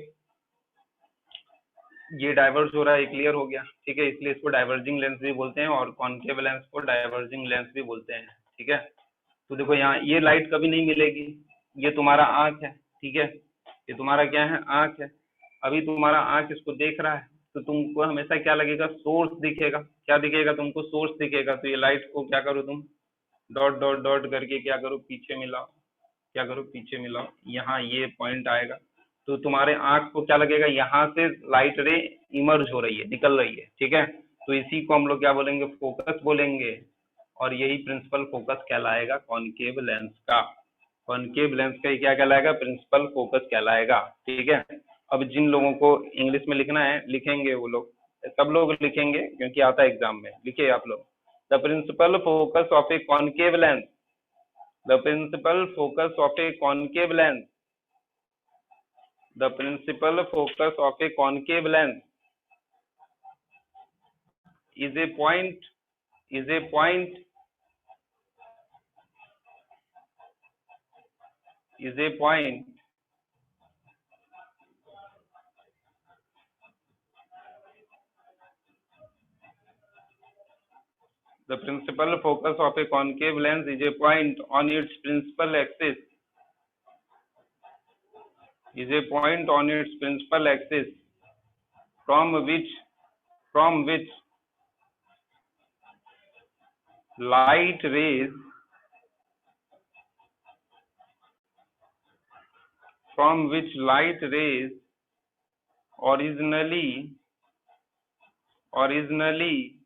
ये डाइवर्ज हो रहा है, क्लियर हो गया, ठीक है। इसलिए इसको डाइवर्जिंग लेंस भी बोलते हैं और कॉनकेव लेंस को डाइवर्जिंग लेंस भी बोलते हैं, ठीक है। तो देखो यहाँ ये लाइट कभी नहीं मिलेगी, ये तुम्हारा आंख है, ठीक है, ये तुम्हारा क्या है, आंख है। अभी तुम्हारा आंख इसको देख रहा है, तो तुमको हमेशा क्या लगेगा, सोर्स दिखेगा, क्या दिखेगा तुमको, सोर्स दिखेगा। तो ये लाइट को क्या करो तुम, डॉट डॉट डॉट करके क्या करो, पीछे मिलाओ, क्या करो, पीछे मिलाओ, यहाँ ये पॉइंट आएगा। तो तुम्हारे आंख को क्या लगेगा, यहाँ से लाइट रे इमर्ज हो रही है, निकल रही है, ठीक है। तो इसी को हम लोग क्या बोलेंगे, फोकस बोलेंगे, और यही प्रिंसिपल फोकस कहलाएगा कॉनकेव लेंस का। कॉनकेव लेंस का ये क्या कहलाएगा, प्रिंसिपल फोकस कहलाएगा, ठीक है। अब जिन लोगों को इंग्लिश में लिखना है लिखेंगे, वो लोग सब लोग लिखेंगे क्योंकि आता है एग्जाम में, लिखिए आप लोग। The principal focus of a concave lens, the principal focus of a concave lens, the principal focus of a concave lens is a point, is a point, is a point the principal focus of a concave lens is a point on its principal axis, is a point on its principal axis from which, from which light rays, from which light rays originally, originally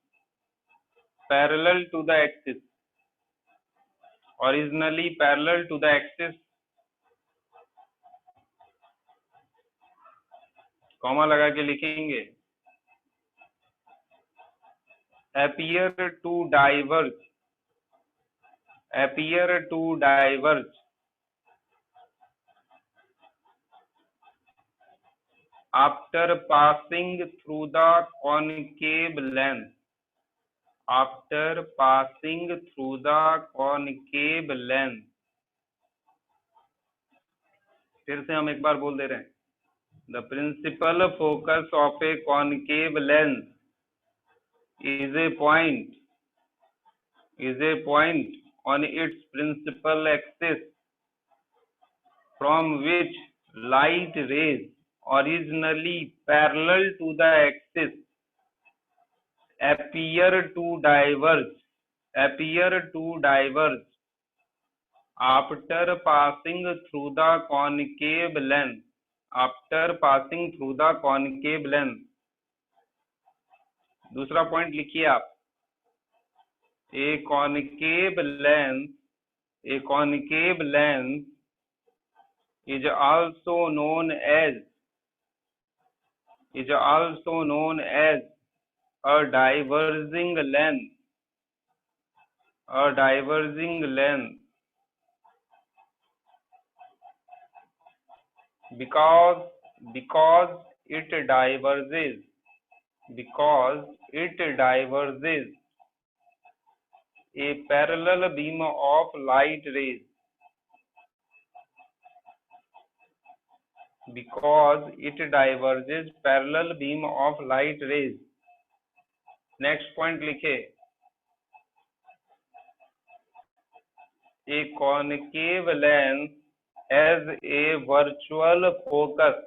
parallel to the axis, originally parallel to the axis, comma लगा के लिखेंगे, appear to diverge, appear to diverge after passing through the concave lens, after passing through the concave lens। फिर से हम एक बार बोल दे रहे हैं, the principal focus of a concave lens is a point, is a point on its principal axis from which light rays originally parallel to the axis appear to diverge, appear to diverge after passing through the concave lens, after passing through the concave lens। दूसरा point लिखिए आप, a concave lens, a concave lens is also known as, is also known as a diverging lens, a diverging lens, because, because it diverges, because it diverges a parallel beam of light rays, because it diverges parallel beam of light rays। Next point लिखे, a concave lens has a virtual focus,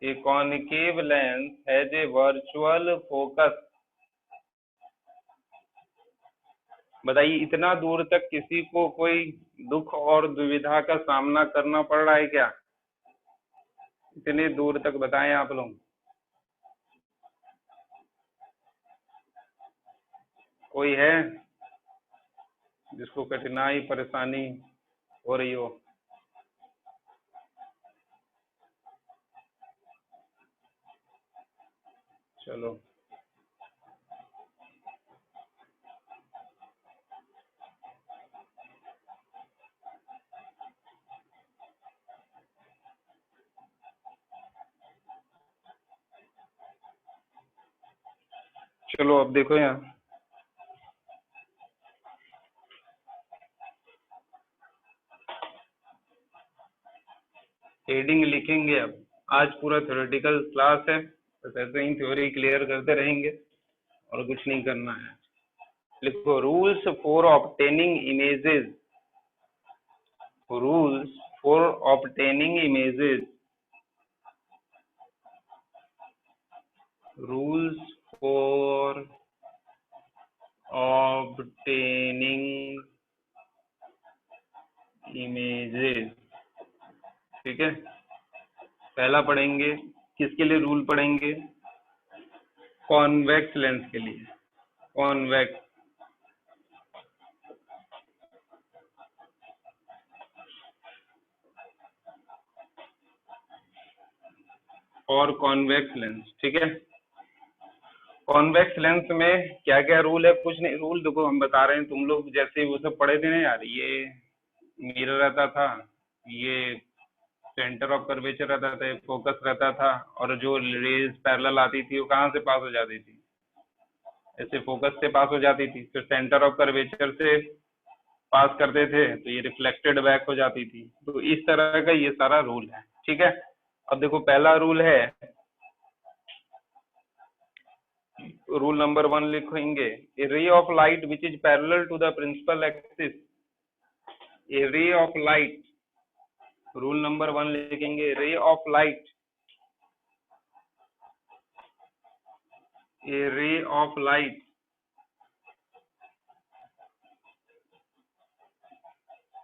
a concave lens has a virtual focus। बताइए इतना दूर तक किसी को कोई दुख और दुविधा का सामना करना पड़ रहा है क्या, इतने दूर तक बताएं आप लोग, कोई है जिसको कठिनाई परेशानी हो रही हो। चलो चलो अब देखो यहाँ हेडिंग लिखेंगे। अब आज पूरा थ्योरेटिकल क्लास है, बस ऐसे ही थ्योरी क्लियर करते रहेंगे और कुछ नहीं करना है। लिखो rules for obtaining images, rules for obtaining images, rules for obtaining images. ठीक है, पहला पढ़ेंगे, किसके लिए रूल पढ़ेंगे? कॉन्वेक्स लेंस के लिए। कॉन्वेक्स और कॉन्वेक्स लेंस। ठीक है, कॉन्वेक्स लेंस में क्या क्या रूल है? कुछ नहीं, रूल देखो हम बता रहे हैं, तुम लोग जैसे वो सब पढ़े थे ना यार, ये मिरर रहता था, ये सेंटर ऑफ कर्वेचर रहता था, फोकस रहता था, और जो रेज पैरेलल आती थी वो कहाँ से पास हो जाती थी? ऐसे फोकस से पास हो जाती थी, फिर सेंटर ऑफ कर्वेचर से पास करते थे तो ये रिफ्लेक्टेड बैक हो जाती थी। तो इस तरह का ये सारा रूल है। ठीक है, अब देखो पहला रूल है, रूल नंबर 1 लिखेंगे, a ray of light which is parallel to the principal axis, a ray of light, rule number 1 लिखेंगे, रे of light, A ray of light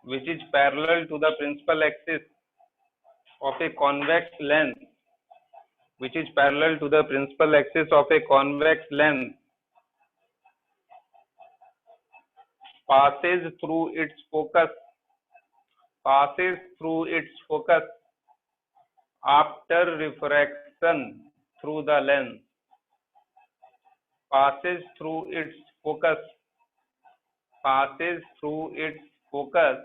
which is parallel to the principal axis of a convex lens, which is parallel to the principal axis of a convex lens, passes through its focus, passes through its focus after refraction through the lens, passes through its focus, passes through its focus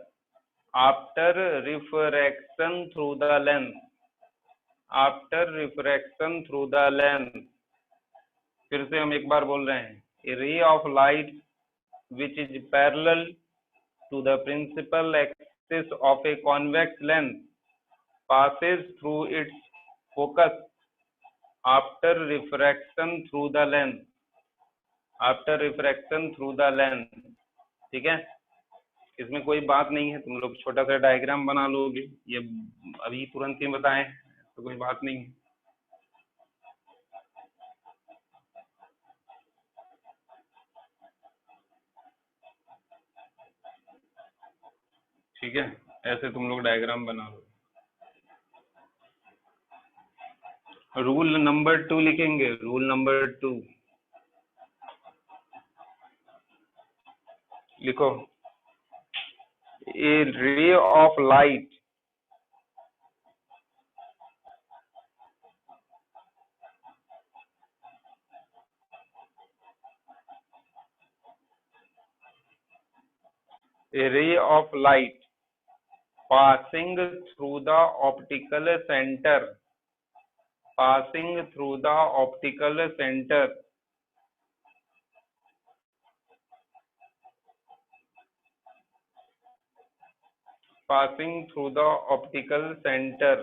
after refraction through the lens, after refraction through the lens। फिर से हम एक बार बोल रहे हैं, a ray of light which is parallel to the principal axis of a convex lens passes through its focus after refraction through the lens, after refraction through the lens। ठीक है, इसमें कोई बात नहीं है, तुम लोग छोटा सा डायग्राम बना लोगे, ये अभी तुरंत ही बताएं तो कोई बात नहीं है। ठीक है, ऐसे तुम लोग डायग्राम बना लो। रूल नंबर 2 लिखेंगे, रूल नंबर 2 लिखो, a ray of light, a ray of light passing through the optical center, passing through the optical center, passing through the optical center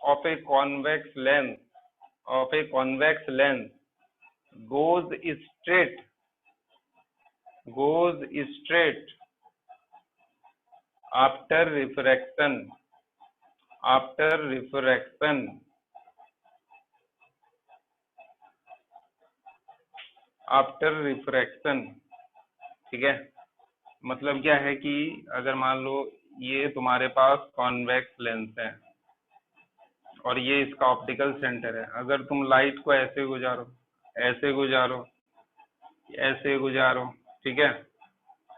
of a convex lens, of a convex lens, goes straight, goes straight after refraction, after refraction, after refraction। ठीक है, मतलब क्या है कि अगर मान लो ये तुम्हारे पास कॉन्वेक्स लेंस है और ये इसका ऑप्टिकल सेंटर है, अगर तुम लाइट को ऐसे गुजारो, ऐसे गुजारो, ऐसे गुजारो, ठीक है,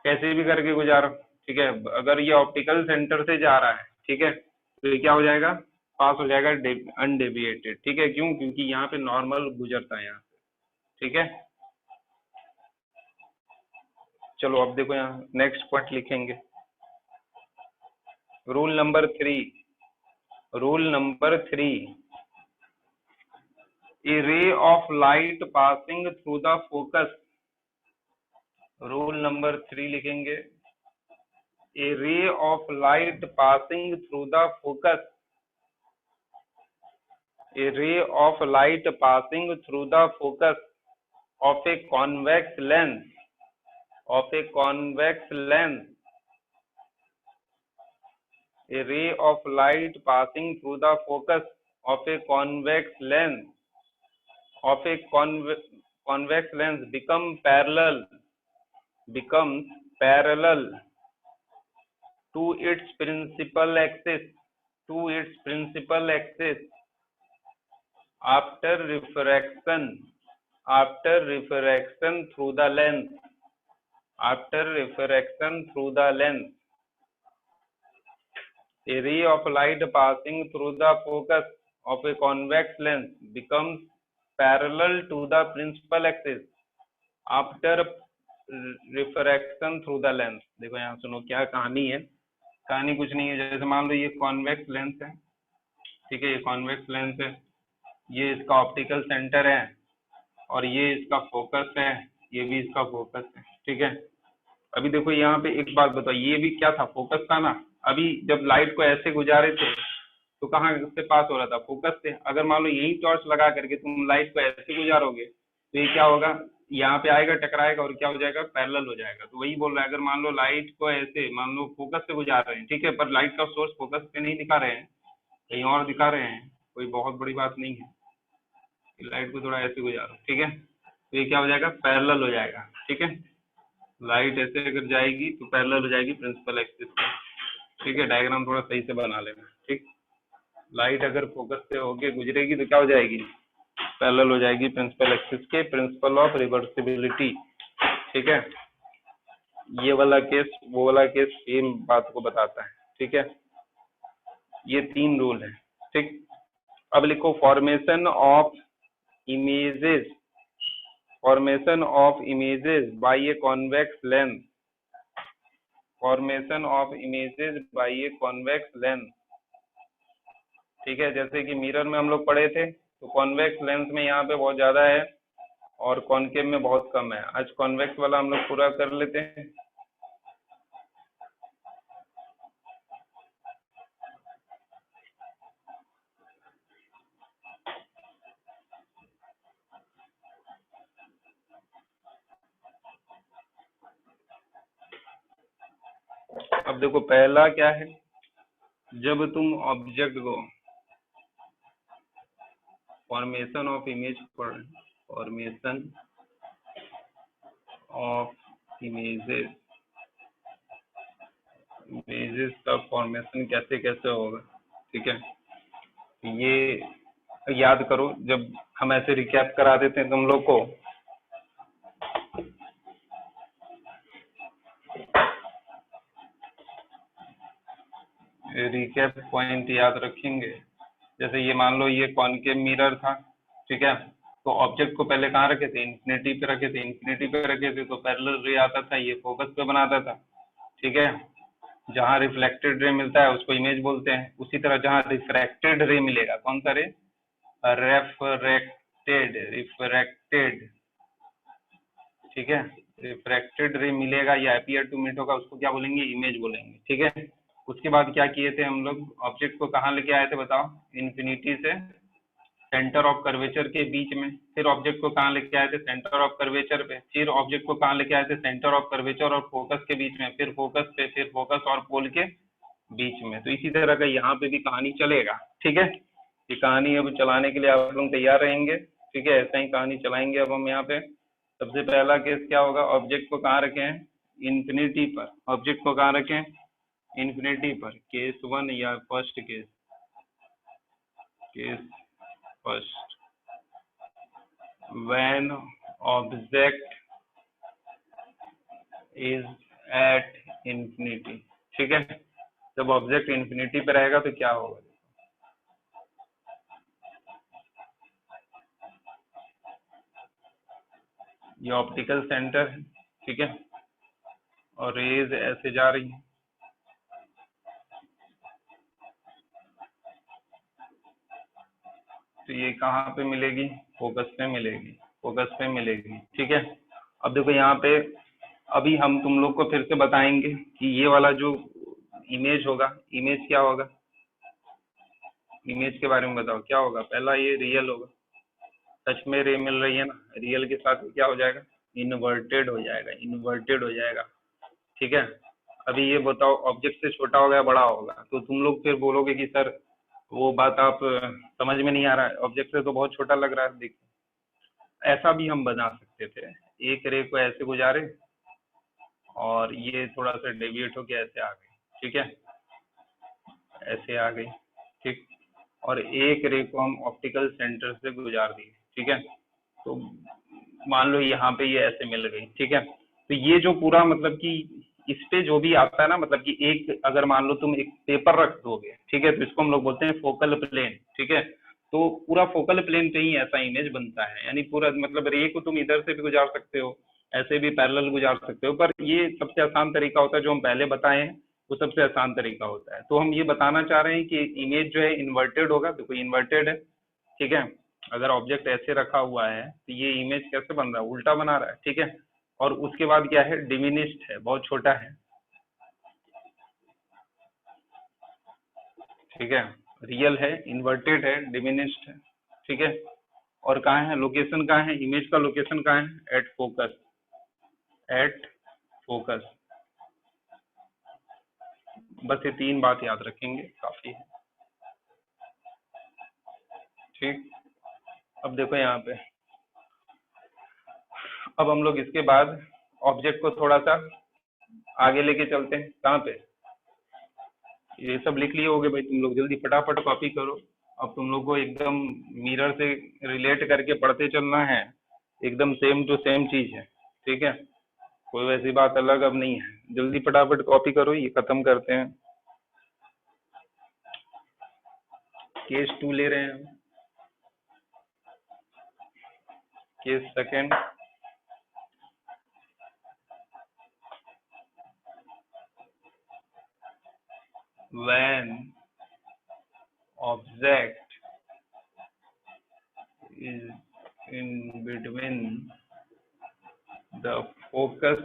कैसे भी करके गुजारो, ठीक है, अगर ये ऑप्टिकल सेंटर से जा रहा है, ठीक है, तो ये क्या हो जाएगा? पास हो जाएगा अनडेविएटेड। ठीक है, क्यों? क्योंकि यहाँ पे नॉर्मल गुजरता है यहाँ से। ठीक है, चलो अब देखो यहाँ नेक्स्ट पॉइंट लिखेंगे, rule number 3, rule number 3, a ray of light passing through the focus, rule number 3 लिखेंगे, a ray of light passing through the focus, a ray of light passing through the focus of a convex lens, of a convex lens, a ray of light passing through the focus of a convex lens, of a convex lens becomes parallel to its principal axis, to its principal axis after refraction, after refraction through the lens, after refraction through the lens. A ray of light passing through the focus of a convex lens becomes parallel to the principal axis after refraction through the lens. देखो यहाँ सुनो क्या कहानी है, कहानी कुछ नहीं है। जैसे मान लो ये कॉन्वेक्स लेंस है, ठीक है, ये कॉन्वेक्स लेंस है, ये इसका ऑप्टिकल सेंटर है और ये इसका फोकस है, ये भी इसका फोकस है, ठीक है। अभी देखो यहाँ पे एक बात बताओ, ये भी क्या था, फोकस था ना। अभी जब लाइट को ऐसे गुजारे थे तो कहाँ से पास हो रहा था, फोकस से। अगर मान लो यही टॉर्च लगा करके तुम लाइट को ऐसे गुजारोगे तो ये क्या होगा, यहाँ पे आएगा, टकराएगा और क्या हो जाएगा, पैरेलल हो जाएगा। तो वही बोल रहा है, अगर मान लो लाइट को ऐसे मान लो फोकस से गुजार रहे हैं, ठीक है, पर लाइट का सोर्स फोकस पे नहीं दिखा रहे हैं, कहीं और दिखा रहे हैं, कोई बहुत बड़ी बात नहीं है, लाइट को थोड़ा ऐसे गुजारो, ठीक है, तो ये क्या हो जाएगा, पैरेलल हो जाएगा, ठीक है। लाइट ऐसे अगर जाएगी तो पैरेलल हो जाएगी प्रिंसिपल एक्सिस पे, ठीक है। डायग्राम थोड़ा सही से बना लेना, ठीक। लाइट अगर फोकस से होके गुजरेगी तो क्या हो जाएगी, पैरेलल हो जाएगी प्रिंसिपल एक्सिस के, प्रिंसिपल ऑफ रिवर्सिबिलिटी, ठीक है। ये वाला केस वो वाला केस सेम बात को बताता है, ठीक है। ये 3 रूल है, ठीक। अब लिखो formation of images, formation of images by a convex lens, formation of images by a convex lens, ठीक है। जैसे कि मिरर में हम लोग पढ़े थे तो कॉन्वेक्स लेंस में यहाँ पे बहुत ज्यादा है और कॉनकेव में बहुत कम है। आज कॉन्वेक्स वाला हम लोग पूरा कर लेते हैं। अब देखो पहला क्या है, जब तुम ऑब्जेक्ट को फॉर्मेशन ऑफ इमेज पढ़, फॉर्मेशन ऑफ इमेजेस, इमेजेस का फॉर्मेशन कैसे कैसे होगा, ठीक है। ये याद करो, जब हम ऐसे रिकैप करा देते हैं तुम लोग को, रिकैप पॉइंट याद रखेंगे। जैसे ये मान लो ये कॉनकेव मिरर था, ठीक है, तो ऑब्जेक्ट को पहले कहाँ रखे थे, इन्फिनिटी पे रखे थे, इन्फिनिटी पे रखे थे तो पैरेलल रे आता था, ये फोकस पे बनाता था, ठीक है। जहाँ रिफ्लेक्टेड रे मिलता है उसको इमेज बोलते हैं। उसी तरह जहाँ रिफ्रैक्टेड रे मिलेगा, कौन सा रे, रेफ्रैक्टेड, रिफ्रैक्टेड, ठीक है, रिफ्रैक्टेड रे मिलेगा या अपीयर टू मीट होगा, उसको क्या बोलेंगे, इमेज बोलेंगे, ठीक है। उसके बाद क्या किए थे हम लोग, ऑब्जेक्ट को कहाँ लेके आए थे बताओ, इन्फिनिटी से सेंटर ऑफ कर्वेचर के बीच में, फिर ऑब्जेक्ट को कहाँ लेके आए थे, सेंटर ऑफ कर्वेचर पे, फिर ऑब्जेक्ट को कहाँ लेके आए थे, सेंटर ऑफ कर्वेचर और फोकस के बीच में, फिर फोकस पे, फिर फोकस और पोल के बीच में। तो इसी तरह का यहाँ पे भी कहानी चलेगा, ठीक है। ये कहानी अब चलाने के लिए आप लोग तैयार रहेंगे, ठीक है। ऐसा ही कहानी चलाएंगे अब हम यहाँ पे। सबसे पहला केस क्या होगा, ऑब्जेक्ट को कहाँ रखें, इन्फिनिटी पर, ऑब्जेक्ट को कहाँ रखें, इन्फिनिटी पर, केस 1 या first case, case first, when object is at infinity, ठीक है। जब ऑब्जेक्ट इन्फिनिटी पे रहेगा तो क्या होगा, ये ऑप्टिकल सेंटर है, ठीक है, और रेज ऐसे जा रही है, तो ये कहाँ पे मिलेगी, फोकस पे मिलेगी, फोकस पे मिलेगी, ठीक है। अब देखो यहाँ पे अभी हम तुम लोग को फिर से बताएंगे कि ये वाला जो इमेज होगा, इमेज क्या होगा, इमेज के बारे में बताओ क्या होगा। पहला ये रियल होगा, सच में रे मिल रही है ना, रियल के साथ क्या हो जाएगा, इन्वर्टेड हो जाएगा, इन्वर्टेड हो जाएगा, ठीक है। अभी ये बताओ ऑब्जेक्ट से छोटा होगा या बड़ा होगा, तो तुम लोग फिर बोलोगे कि सर वो बात आप समझ में नहीं आ रहा है, ऑब्जेक्ट से तो बहुत छोटा लग रहा है। देखो ऐसा भी हम बना सकते थे, एक रे को ऐसे गुजारे और ये थोड़ा सा डेविएट होके ऐसे आ गई, ठीक है, ऐसे आ गई, ठीक। और एक रे को हम ऑप्टिकल सेंटर से गुजार दिए, ठीक है। तो मान लो यहाँ पे ये ऐसे मिल गई, ठीक है। तो ये जो पूरा मतलब कि इस पे जो भी आता है ना, मतलब कि एक अगर मान लो तुम एक पेपर रख दोगे, ठीक है, तो इसको हम लोग बोलते हैं फोकल प्लेन, ठीक है। तो पूरा फोकल प्लेन पे ही ऐसा इमेज बनता है, यानी पूरा मतलब रे को तुम इधर से भी गुजार सकते हो, ऐसे भी पैरेलल गुजार सकते हो, पर ये सबसे आसान तरीका होता है जो हम पहले बताए हैं, वो सबसे आसान तरीका होता है। तो हम ये बताना चाह रहे हैं कि इमेज जो है इन्वर्टेड होगा, देखो इन्वर्टेड है, ठीक है। अगर ऑब्जेक्ट ऐसे रखा हुआ है तो ये इमेज कैसे बन रहा है, उल्टा बना रहा है, ठीक है। और उसके बाद क्या है, डिमिनिश्ड है, बहुत छोटा है, ठीक है। रियल है, इन्वर्टेड है, डिमिनिश्ड है, ठीक है। और कहाँ है, लोकेशन कहाँ है, इमेज का लोकेशन कहाँ है, एट फोकस, एट फोकस। बस ये तीन बात याद रखेंगे, काफी है, ठीक। अब देखो यहाँ पे, अब हम लोग इसके बाद ऑब्जेक्ट को थोड़ा सा आगे लेके चलते हैं, कहाँ पे, ये सब लिख लिए होगे भाई तुम लोग, जल्दी फटाफट कॉपी करो। अब तुम लोग को एकदम मिरर से रिलेट करके पढ़ते चलना है, एकदम सेम टू सेम चीज है, ठीक है। कोई वैसी बात अलग अब नहीं है, जल्दी फटाफट कॉपी करो, ये खत्म करते हैं। केस 2 ले रहे हैं हम, case second. when object is in between the focus,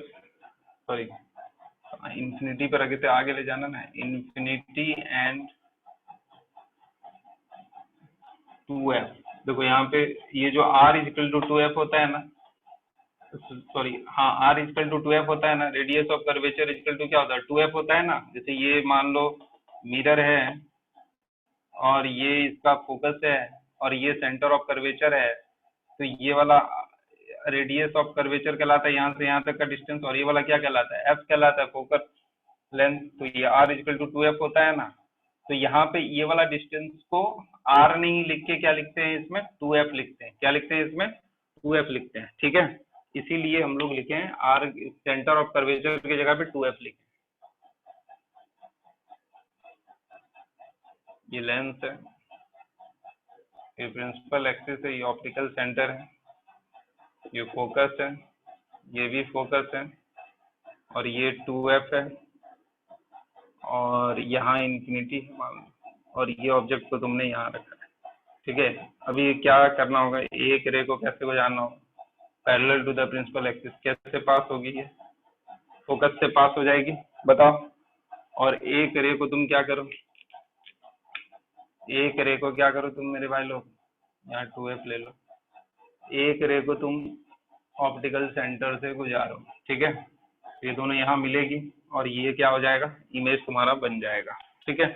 sorry infinity पर आगे से आगे ले जाना ना, इंफिनिटी एंड 2f। देखो यहाँ पे ये जो r इजिकल टू 2f होता है ना, सॉरी हाँ, r इजिकल टू 2f होता है ना, radius of curvature is equal to क्या होता है, 2f होता है ना। जैसे ये मान लो मिरर है और ये इसका फोकस है और ये सेंटर ऑफ कर्वेचर है, तो ये वाला रेडियस ऑफ कर्वेचर कहलाता है यहाँ से यहाँ तक का डिस्टेंस, और ये वाला क्या कहलाता है, एफ कहलाता है, फोकस लेंथ। तो ये आर इजिकल टू 2f होता है ना, तो यहाँ पे ये वाला डिस्टेंस को आर नहीं लिख के क्या लिखते हैं, इसमें 2f लिखते हैं, क्या लिखते हैं इसमें, 2f लिखते हैं, ठीक है। इसीलिए हम लोग लिखे हैं आर, सेंटर ऑफ कर्वेचर की जगह पे 2f लिखे। ये लेंस है, ये प्रिंसिपल एक्सिस है, ये ऑप्टिकल सेंटर है, ये फोकस है, ये भी फोकस है, और ये 2f है, और यहाँ इंफिनिटी है मान लो, और ये ऑब्जेक्ट को तुमने यहाँ रखा है, ठीक है। अभी क्या करना होगा, एक रे को कैसे गुजारना होगा, parallel to the principal axis, कैसे पास होगी ये, फोकस से पास हो जाएगी, बताओ। और एक रे को तुम क्या करो, एक रे को क्या करो तुम मेरे भाई लोग, यहाँ 2f ले लो, एक रे को तुम ऑप्टिकल सेंटर से गुजारो, ठीक है। ये दोनों यहाँ मिलेगी और ये क्या हो जाएगा, इमेज तुम्हारा बन जाएगा, ठीक है।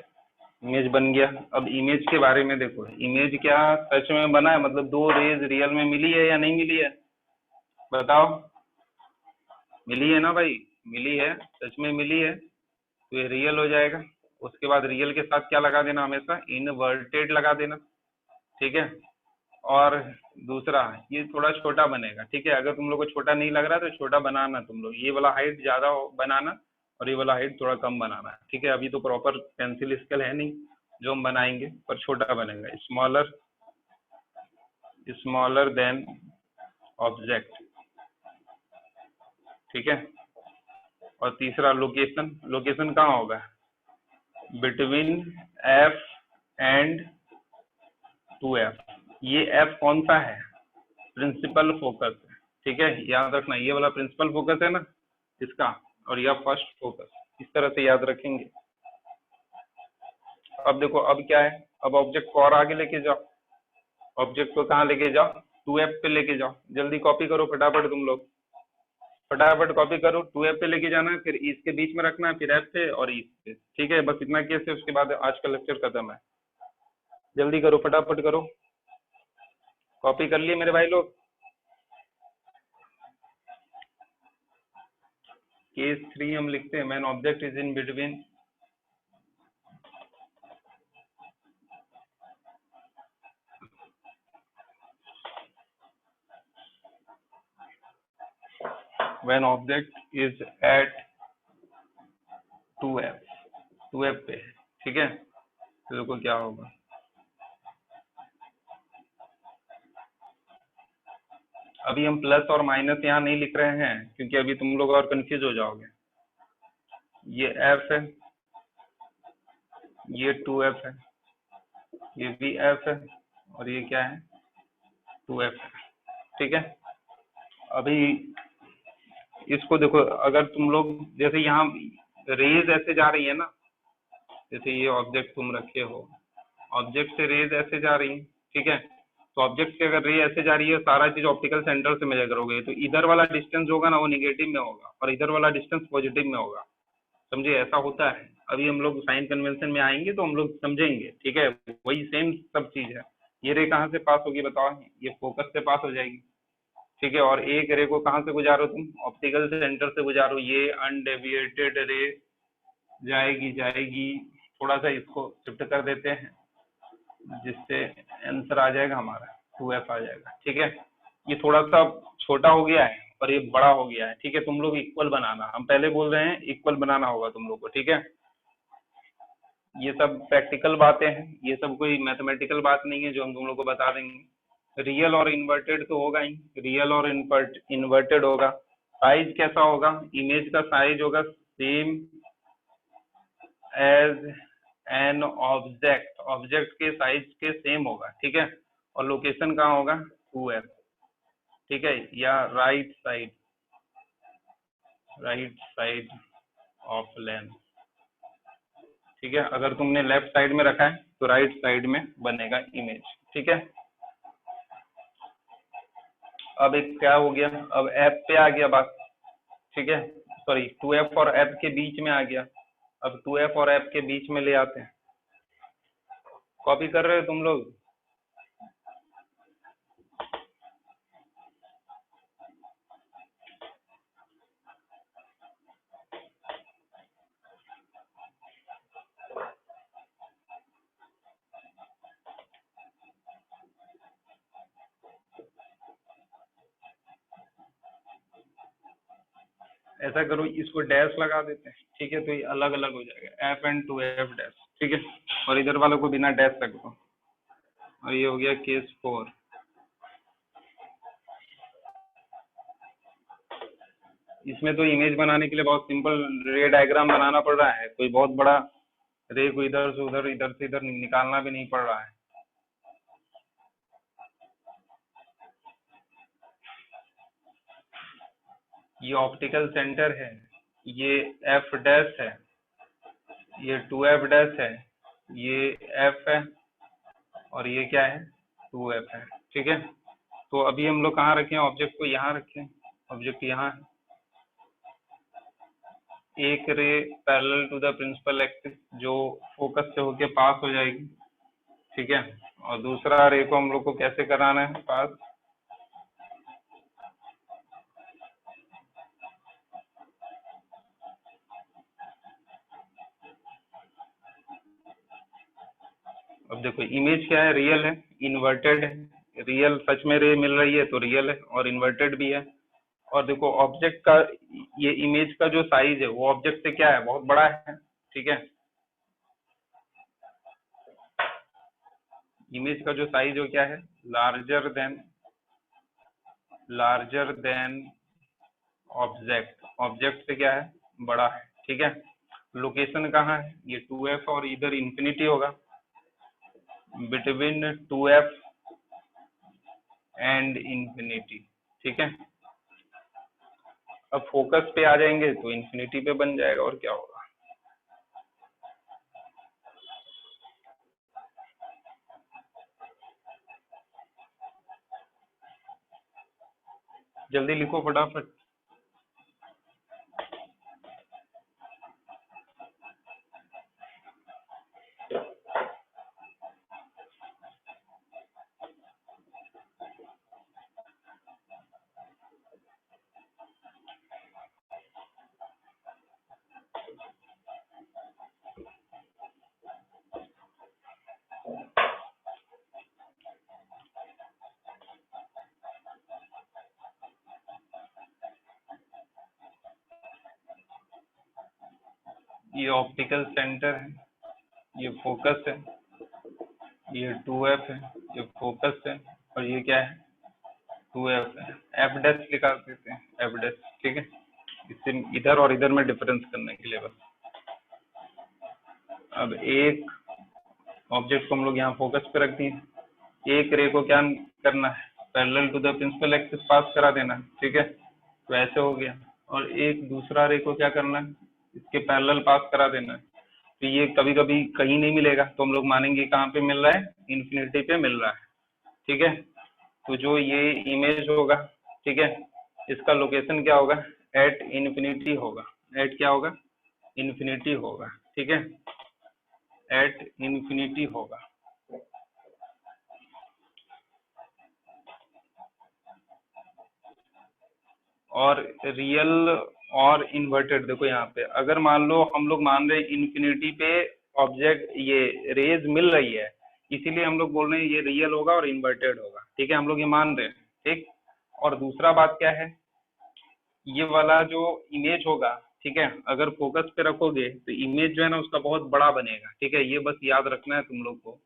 इमेज बन गया। अब इमेज के बारे में देखो, इमेज क्या सच में बना है, मतलब दो रेज रियल में मिली है या नहीं मिली है, बताओ। मिली है ना भाई, मिली है, सच में मिली है, तो ये रियल हो जाएगा। उसके बाद रियल के साथ क्या लगा देना, हमेशा इनवर्टेड लगा देना, ठीक है। और दूसरा ये थोड़ा छोटा बनेगा, ठीक है। अगर तुम लोग को छोटा नहीं लग रहा तो छोटा बनाना तुम लोग, ये वाला हाइट ज्यादा बनाना और ये वाला हाइट थोड़ा कम बनाना है, ठीक है। अभी तो प्रॉपर पेंसिल स्केल है नहीं जो हम बनाएंगे, पर छोटा बनेगा, स्मॉलर, स्मॉलर देन ऑब्जेक्ट, ठीक है। और तीसरा लोकेशन, लोकेशन कहाँ होगा, बिटवीन एफ एंड 2f, ये एफ कौन सा है? प्रिंसिपल फोकस है, ठीक है, याद रखना ये वाला प्रिंसिपल फोकस है ना इसका, और यह फर्स्ट फोकस, इस तरह से याद रखेंगे। अब देखो अब क्या है, अब ऑब्जेक्ट को और आगे लेके जाओ, ऑब्जेक्ट को कहाँ लेके जाओ, 2F पे लेके जाओ, जल्दी कॉपी करो फटाफट तुम लोग, फटाफट कॉपी करो, 2F पे लेके जाना है, फिर इसके बीच में रखना है, फिर F पे और इस पे, ठीक है, बस इतना केस है, उसके बाद आज का लेक्चर खत्म है। जल्दी करो फटाफट करो, कॉपी कर लिए मेरे भाई लोग? केस 3 हम लिखते हैं, man object is in between when object is at 2F पे, ठीक है, तो देखो क्या होगा, अभी हम प्लस और माइनस यहाँ नहीं लिख रहे हैं क्योंकि अभी तुम लोग और कंफ्यूज हो जाओगे। ये F है, ये 2F है, ये भी F है, और ये क्या है 2F है, ठीक है। अभी इसको देखो, अगर तुम लोग जैसे यहाँ रेज ऐसे जा रही है ना, जैसे ये ऑब्जेक्ट तुम रखे हो, ऑब्जेक्ट से रेज ऐसे जा रही है, ठीक है, तो ऑब्जेक्ट से अगर रे ऐसे जा रही है, सारा चीज ऑप्टिकल सेंटर से मेजर करोगे, तो इधर वाला डिस्टेंस होगा ना वो निगेटिव में होगा और इधर वाला डिस्टेंस पॉजिटिव में होगा, समझे, ऐसा होता है। अभी हम लोग साइन कन्वेंशन में आएंगे तो हम लोग समझेंगे, ठीक है, वही सेम सब चीज है। ये रे कहाँ से पास होगी बताओ, ये फोकस से पास हो जाएगी, ठीक है, और एक रे को कहाँ से गुजारो तुम, ऑप्टिकल सेंटर से गुजारो, ये अनडेविएटेड रे जाएगी जाएगी, थोड़ा सा इसको शिफ्ट कर देते हैं जिससे आंसर आ जाएगा हमारा 2F आ जाएगा, ठीक है। ये थोड़ा सा छोटा हो गया है और ये बड़ा हो गया है, ठीक है, तुम लोग इक्वल बनाना, हम पहले बोल रहे हैं इक्वल बनाना होगा तुम लोग को, ठीक है। ये सब प्रैक्टिकल बातें हैं, ये सब कोई मैथमेटिकल बात नहीं है जो हम तुम लोग को बता देंगे। रियल और इन्वर्टेड तो होगा ही, रियल और इन्वर्टेड होगा। साइज कैसा होगा, इमेज का साइज होगा same as an object, object के साइज के सेम होगा, ठीक है, और लोकेशन कहाँ होगा 2F, ठीक है, या राइट साइड ऑफ लेंथ, ठीक है, अगर तुमने लेफ्ट साइड में रखा है तो राइट साइड में बनेगा इमेज, ठीक है। अब एक क्या हो गया, अब F पे आ गया बात, ठीक है, सॉरी 2F और F के बीच में आ गया, अब 2F और F के बीच में ले आते हैं, कॉपी कर रहे हो तुम लोग? ऐसा करो, इसको डैश लगा देते हैं, ठीक है, तो ये अलग अलग हो जाएगा, F एंड 2F डैश, ठीक है, और इधर वालों को बिना डैश रख दो, और ये हो गया केस 4। इसमें तो इमेज बनाने के लिए बहुत सिंपल रे डायग्राम बनाना पड़ रहा है, कोई बहुत बड़ा रे को इधर से इधर निकालना भी नहीं पड़ रहा है। ये ऑप्टिकल सेंटर है, ये F डैश है, ये 2F डैश है, ये F है, और ये क्या है 2F है, ठीक है। तो अभी हम लोग कहाँ रखें ऑब्जेक्ट को, यहाँ रखें, ऑब्जेक्ट यहाँ है, एक ray parallel to the principal axis जो फोकस से होके पास हो जाएगी, ठीक है, और दूसरा रे को हम लोग को कैसे कराना है पास, अब देखो इमेज क्या है, रियल है, इन्वर्टेड है, रियल सच में रे मिल रही है तो रियल है, और इन्वर्टेड भी है। और देखो ऑब्जेक्ट का, ये इमेज का जो साइज है वो ऑब्जेक्ट से क्या है, बहुत बड़ा है, ठीक है, इमेज का जो साइज हो क्या है, लार्जर देन ऑब्जेक्ट, ऑब्जेक्ट से क्या है बड़ा है, ठीक है। लोकेशन कहाँ है, ये 2F और इधर इंफिनिटी होगा, बिटवीन 2F एंड इन्फिनिटी। ठीक है, अब फोकस पे आ जाएंगे तो इन्फिनिटी पे बन जाएगा, और क्या होगा। जल्दी लिखो फटाफट। ये ऑप्टिकल सेंटर है, ये फोकस है, ये 2f है, ये फोकस है, और ये क्या है 2f है। एफ डैश लिखा देते हैं, एफ डैश। ठीक है, इससे इधर और इधर में डिफरेंस करने के लिए बस। अब एक ऑब्जेक्ट को हम लोग यहाँ फोकस पे रख दिए, एक रे को क्या करना है, parallel to the principal axis pass करा देना है। ठीक है, तो ऐसे हो गया। और एक दूसरा रे को क्या करना है, इसके पैरेलल पास करा देना है। तो ये कभी कभी कहीं नहीं मिलेगा, तो हम लोग मानेंगे कहाँ पे मिल रहा है, इन्फिनिटी पे मिल रहा है। ठीक है, तो जो ये इमेज होगा, ठीक है, इसका लोकेशन क्या होगा, एट इन्फिनिटी होगा। एट क्या होगा, इन्फिनिटी होगा। ठीक है, एट इन्फिनिटी होगा। और रियल और इन्वर्टेड, देखो यहाँ पे अगर मान लो हम लोग मान रहे इन्फिनिटी पे ऑब्जेक्ट ये रेज मिल रही है, इसीलिए हम लोग बोल रहे हैं ये रियल होगा और इन्वर्टेड होगा। ठीक है, हम लोग ये मान रहे हैं। ठीक, और दूसरा बात क्या है, ये वाला जो इमेज होगा, ठीक है, अगर फोकस पे रखोगे तो इमेज जो है ना उसका बहुत बड़ा बनेगा। ठीक है, ये बस याद रखना है तुम लोग को,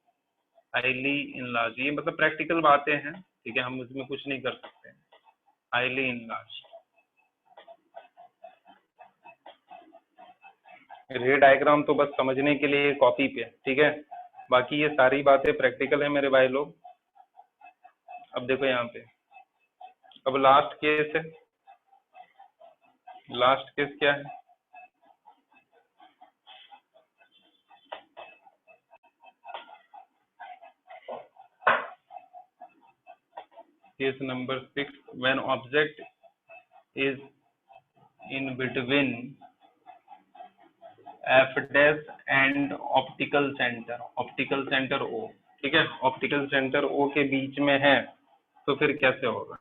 हाईली इनलार्ज, ये मतलब प्रैक्टिकल बातें हैं। ठीक है, हम उसमें कुछ नहीं कर सकते। हाईली इनलार्ज रे डायग्राम तो बस समझने के लिए कॉपी पे। ठीक है, बाकी ये सारी बातें प्रैक्टिकल है मेरे भाई लोग। अब देखो यहाँ पे, अब लास्ट केस है। लास्ट केस क्या है, case number 6, when object is in between F dash and optical centre, optical centre O. ठीक है, ऑप्टिकल सेंटर ओ के बीच में है, तो फिर कैसे होगा।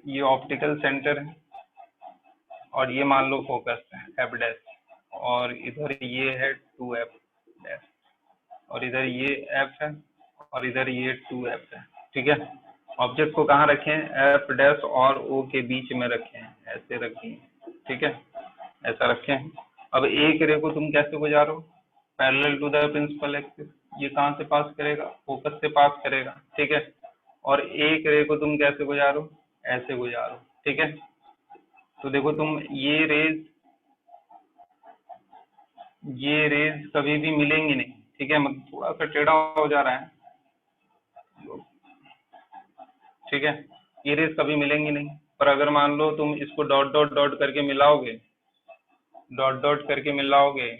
ये ऑप्टिकल सेंटर है और ये मान लो फोकस है एफ डैश, और इधर ये है 2f डैश, और इधर ये f है, और इधर ये 2f है। ठीक है, ऑब्जेक्ट को कहाँ रखे हैं, एफ डैश और ओ के बीच में रखे हैं, ऐसे रखे हैं। ठीक है, ऐसा रखे हैं। अब एक रे को तुम कैसे गुजारो, parallel to the principal axis, ये कहाँ से पास करेगा, फोकस से पास करेगा। ठीक है, और एक रे को तुम कैसे गुजारो, ऐसे गुजारो। ठीक है, तो देखो तुम ये रेज कभी भी मिलेंगी नहीं। ठीक है, मतलब थोड़ा सा टेढ़ा हो जा रहा है। ठीक है, ये रेज कभी मिलेंगी नहीं, पर अगर मान लो तुम इसको डॉट डॉट डॉट करके मिलाओगे, डॉट डॉट करके मिलाओगे,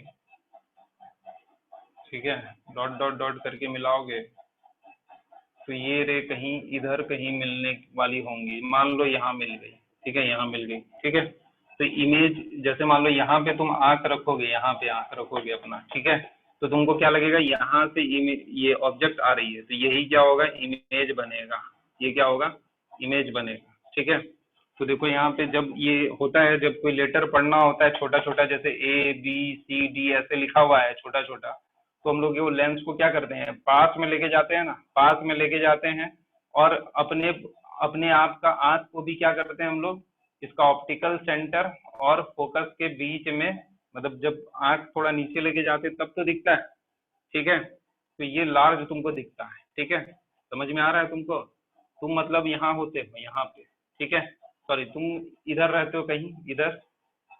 ठीक है, डॉट डॉट डॉट करके मिलाओगे, तो ये रे कहीं इधर कहीं मिलने वाली होंगी। मान लो यहाँ मिल गई, ठीक है, यहाँ मिल गई। ठीक है, तो इमेज जैसे मान लो यहाँ पे तुम आंख रखोगे, यहाँ पे आंख रखोगे अपना, ठीक है, तो तुमको क्या लगेगा, यहाँ से इमेज ये ऑब्जेक्ट आ रही है, तो यही क्या होगा, इमेज बनेगा। ये क्या होगा, इमेज बनेगा। ठीक है, तो देखो यहाँ पे जब ये होता है, जब कोई लेटर पढ़ना होता है छोटा छोटा, जैसे ABCD ऐसे लिखा हुआ है छोटा छोटा, तो हम लोग ये वो लेंस को क्या करते हैं, पास में लेके जाते हैं ना, पास में लेके जाते हैं, और अपने अपने आप का आंख को भी क्या करते हैं हम लोग, इसका ऑप्टिकल सेंटर और फोकस के बीच में, मतलब जब आंख थोड़ा नीचे लेके जाते हैं तब तो दिखता है। ठीक है, तो ये लार्ज तुमको दिखता है। ठीक है, समझ में आ रहा है तुमको, तुम मतलब यहाँ होते हो, यहाँ पे, ठीक है, सॉरी तुम इधर रहते हो कहीं, इधर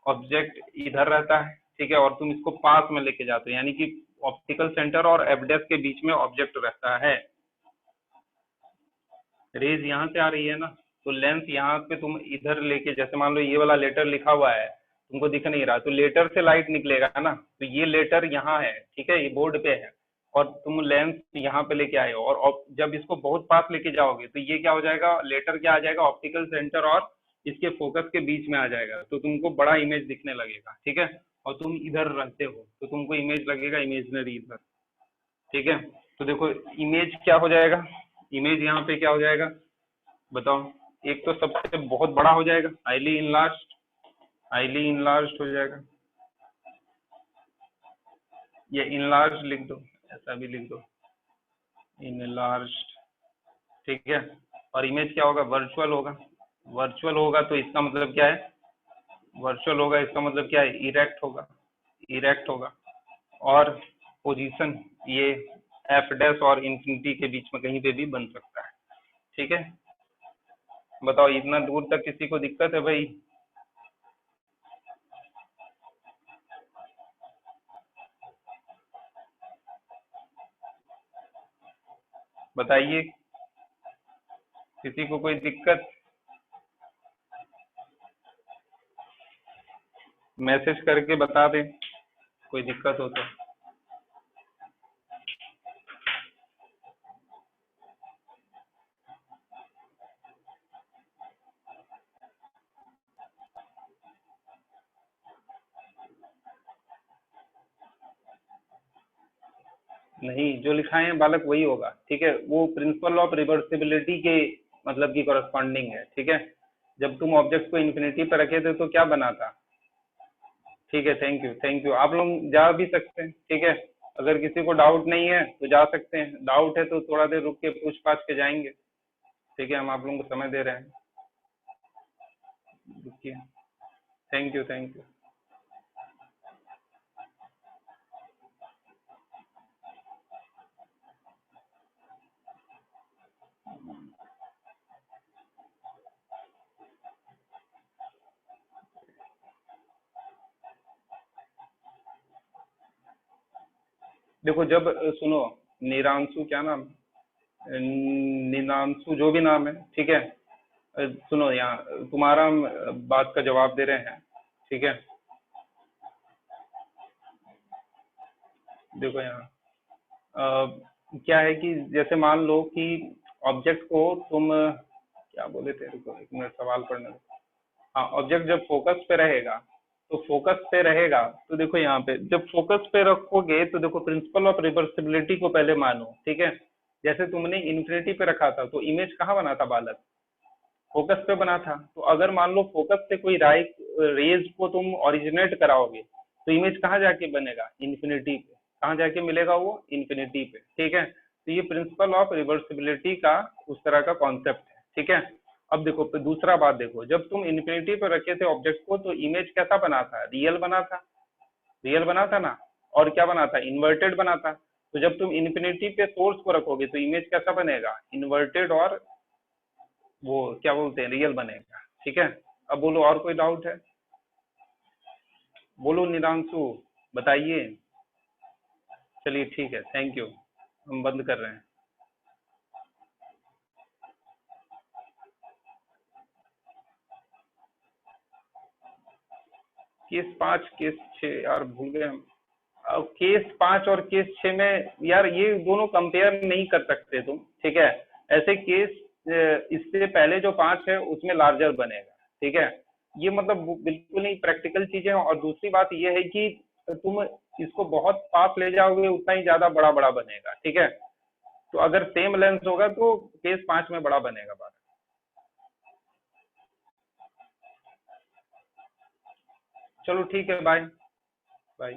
ऑब्जेक्ट इधर रहता है, ठीक है, और तुम इसको पास में लेके जाते हो, यानी कि ऑप्टिकल सेंटर और एफडेस के बीच में ऑब्जेक्ट रहता है। रेज यहाँ से आ रही है ना, तो लेंस यहाँ पे तुम इधर लेके, जैसे मान लो ये वाला लेटर लिखा हुआ है, तुमको दिख नहीं रहा, तो लेटर से लाइट निकलेगा ना, तो ये लेटर यहाँ है, ठीक है, ये बोर्ड पे है, और तुम लेंस यहाँ पे लेके आए हो, और जब इसको बहुत पास लेके जाओगे तो ये क्या हो जाएगा, लेटर क्या आ जाएगा, ऑप्टिकल सेंटर और इसके फोकस के बीच में आ जाएगा, तो तुमको बड़ा इमेज दिखने लगेगा, ठीक है, और तुम इधर रहते हो तो तुमको इमेज लगेगा इमेजनरी इधर, ठीक है। तो देखो इमेज क्या हो जाएगा, इमेज यहाँ पे क्या हो जाएगा बताओ, एक तो सबसे बहुत बड़ा हो जाएगा, हाईली इनलार्ज हो जाएगा, ये इनलार्ज लिख दो, ऐसा भी लिख दो, इनलार्ज, ठीक है। और इमेज क्या होगा, वर्चुअल होगा, वर्चुअल होगा तो इसका मतलब क्या है, वर्चुअल होगा इसका मतलब क्या है, इरेक्ट होगा, इरेक्ट होगा, और पोजीशन ये एफ डैश और इंफिनिटी के बीच में कहीं पे भी बन सकता है, ठीक है। बताओ इतना दूर तक किसी को दिक्कत है भाई? बताइए, किसी को कोई दिक्कत? मैसेज करके बता दें कोई दिक्कत हो तो। नहीं, जो लिखा है बालक वही होगा, ठीक है, वो प्रिंसिपल ऑफ रिवर्सिबिलिटी के मतलब की कॉरस्पॉन्डिंग है, ठीक है। जब तुम ऑब्जेक्ट को इन्फिनिटी पर रखे थे तो क्या बना था, ठीक है, थैंक यू थैंक यू, आप लोग जा भी सकते हैं, ठीक है, अगर किसी को डाउट नहीं है तो जा सकते हैं, डाउट है तो थोड़ा देर रुक के पूछ पाछ के जाएंगे, ठीक है, हम आप लोगों को समय दे रहे हैं, रुकिए, थैंक यू थैंक यू। देखो जब सुनो, निरांशु क्या नाम, निनांशु जो भी नाम है, ठीक है, सुनो यहाँ तुम्हारा हम बात का जवाब दे रहे हैं, ठीक है। देखो यहाँ क्या है कि जैसे मान लो कि ऑब्जेक्ट को तुम क्या बोले थे, रुको एक मिनट सवाल पढ़ने दो। हाँ, ऑब्जेक्ट जब फोकस पे रहेगा, तो फोकस पे रहेगा, तो देखो यहाँ पे जब फोकस पे रखोगे तो देखो प्रिंसिपल ऑफ रिवर्सिबिलिटी को पहले मानो, ठीक है। जैसे तुमने इन्फिनिटी पे रखा था तो इमेज कहाँ बना था बालक, फोकस पे बना था, तो अगर मान लो फोकस से कोई रेज को तुम ओरिजिनेट कराओगे तो इमेज कहाँ जाके बनेगा, इन्फिनिटी पे, कहाँ जाके मिलेगा वो, इन्फिनिटी पे, ठीक है। तो ये प्रिंसिपल ऑफ रिवर्सिबिलिटी का उस तरह का कॉन्सेप्ट है, ठीक है। अब देखो दूसरा बात देखो, जब तुम इन्फिनिटी पे रखे थे ऑब्जेक्ट को तो इमेज कैसा बना था, रियल बना था, रियल बना था ना, और क्या बना था, इन्वर्टेड बना था। तो जब तुम इन्फिनिटी पे सोर्स को रखोगे तो इमेज कैसा बनेगा, इन्वर्टेड और वो क्या बोलते हैं, रियल बनेगा, ठीक है। अब बोलो और कोई डाउट है, बोलो निरांशु, बताइए। चलिए ठीक है, थैंक यू, हम बंद कर रहे हैं। केस 5 केस 6 यार भूल गए हम। अब केस 5 और केस 6 में यार ये दोनों कंपेयर नहीं कर सकते तुम, ठीक है। ऐसे केस इससे पहले जो 5 है उसमें लार्जर बनेगा, ठीक है। ये मतलब बिल्कुल ही प्रैक्टिकल चीजें हैं, और दूसरी बात ये है कि तुम इसको बहुत पास ले जाओगे उतना ही ज्यादा बड़ा बड़ा बनेगा, ठीक है। तो अगर सेम लेंस होगा तो केस 5 में बड़ा बनेगा बात। चलो ठीक है, बाय बाय।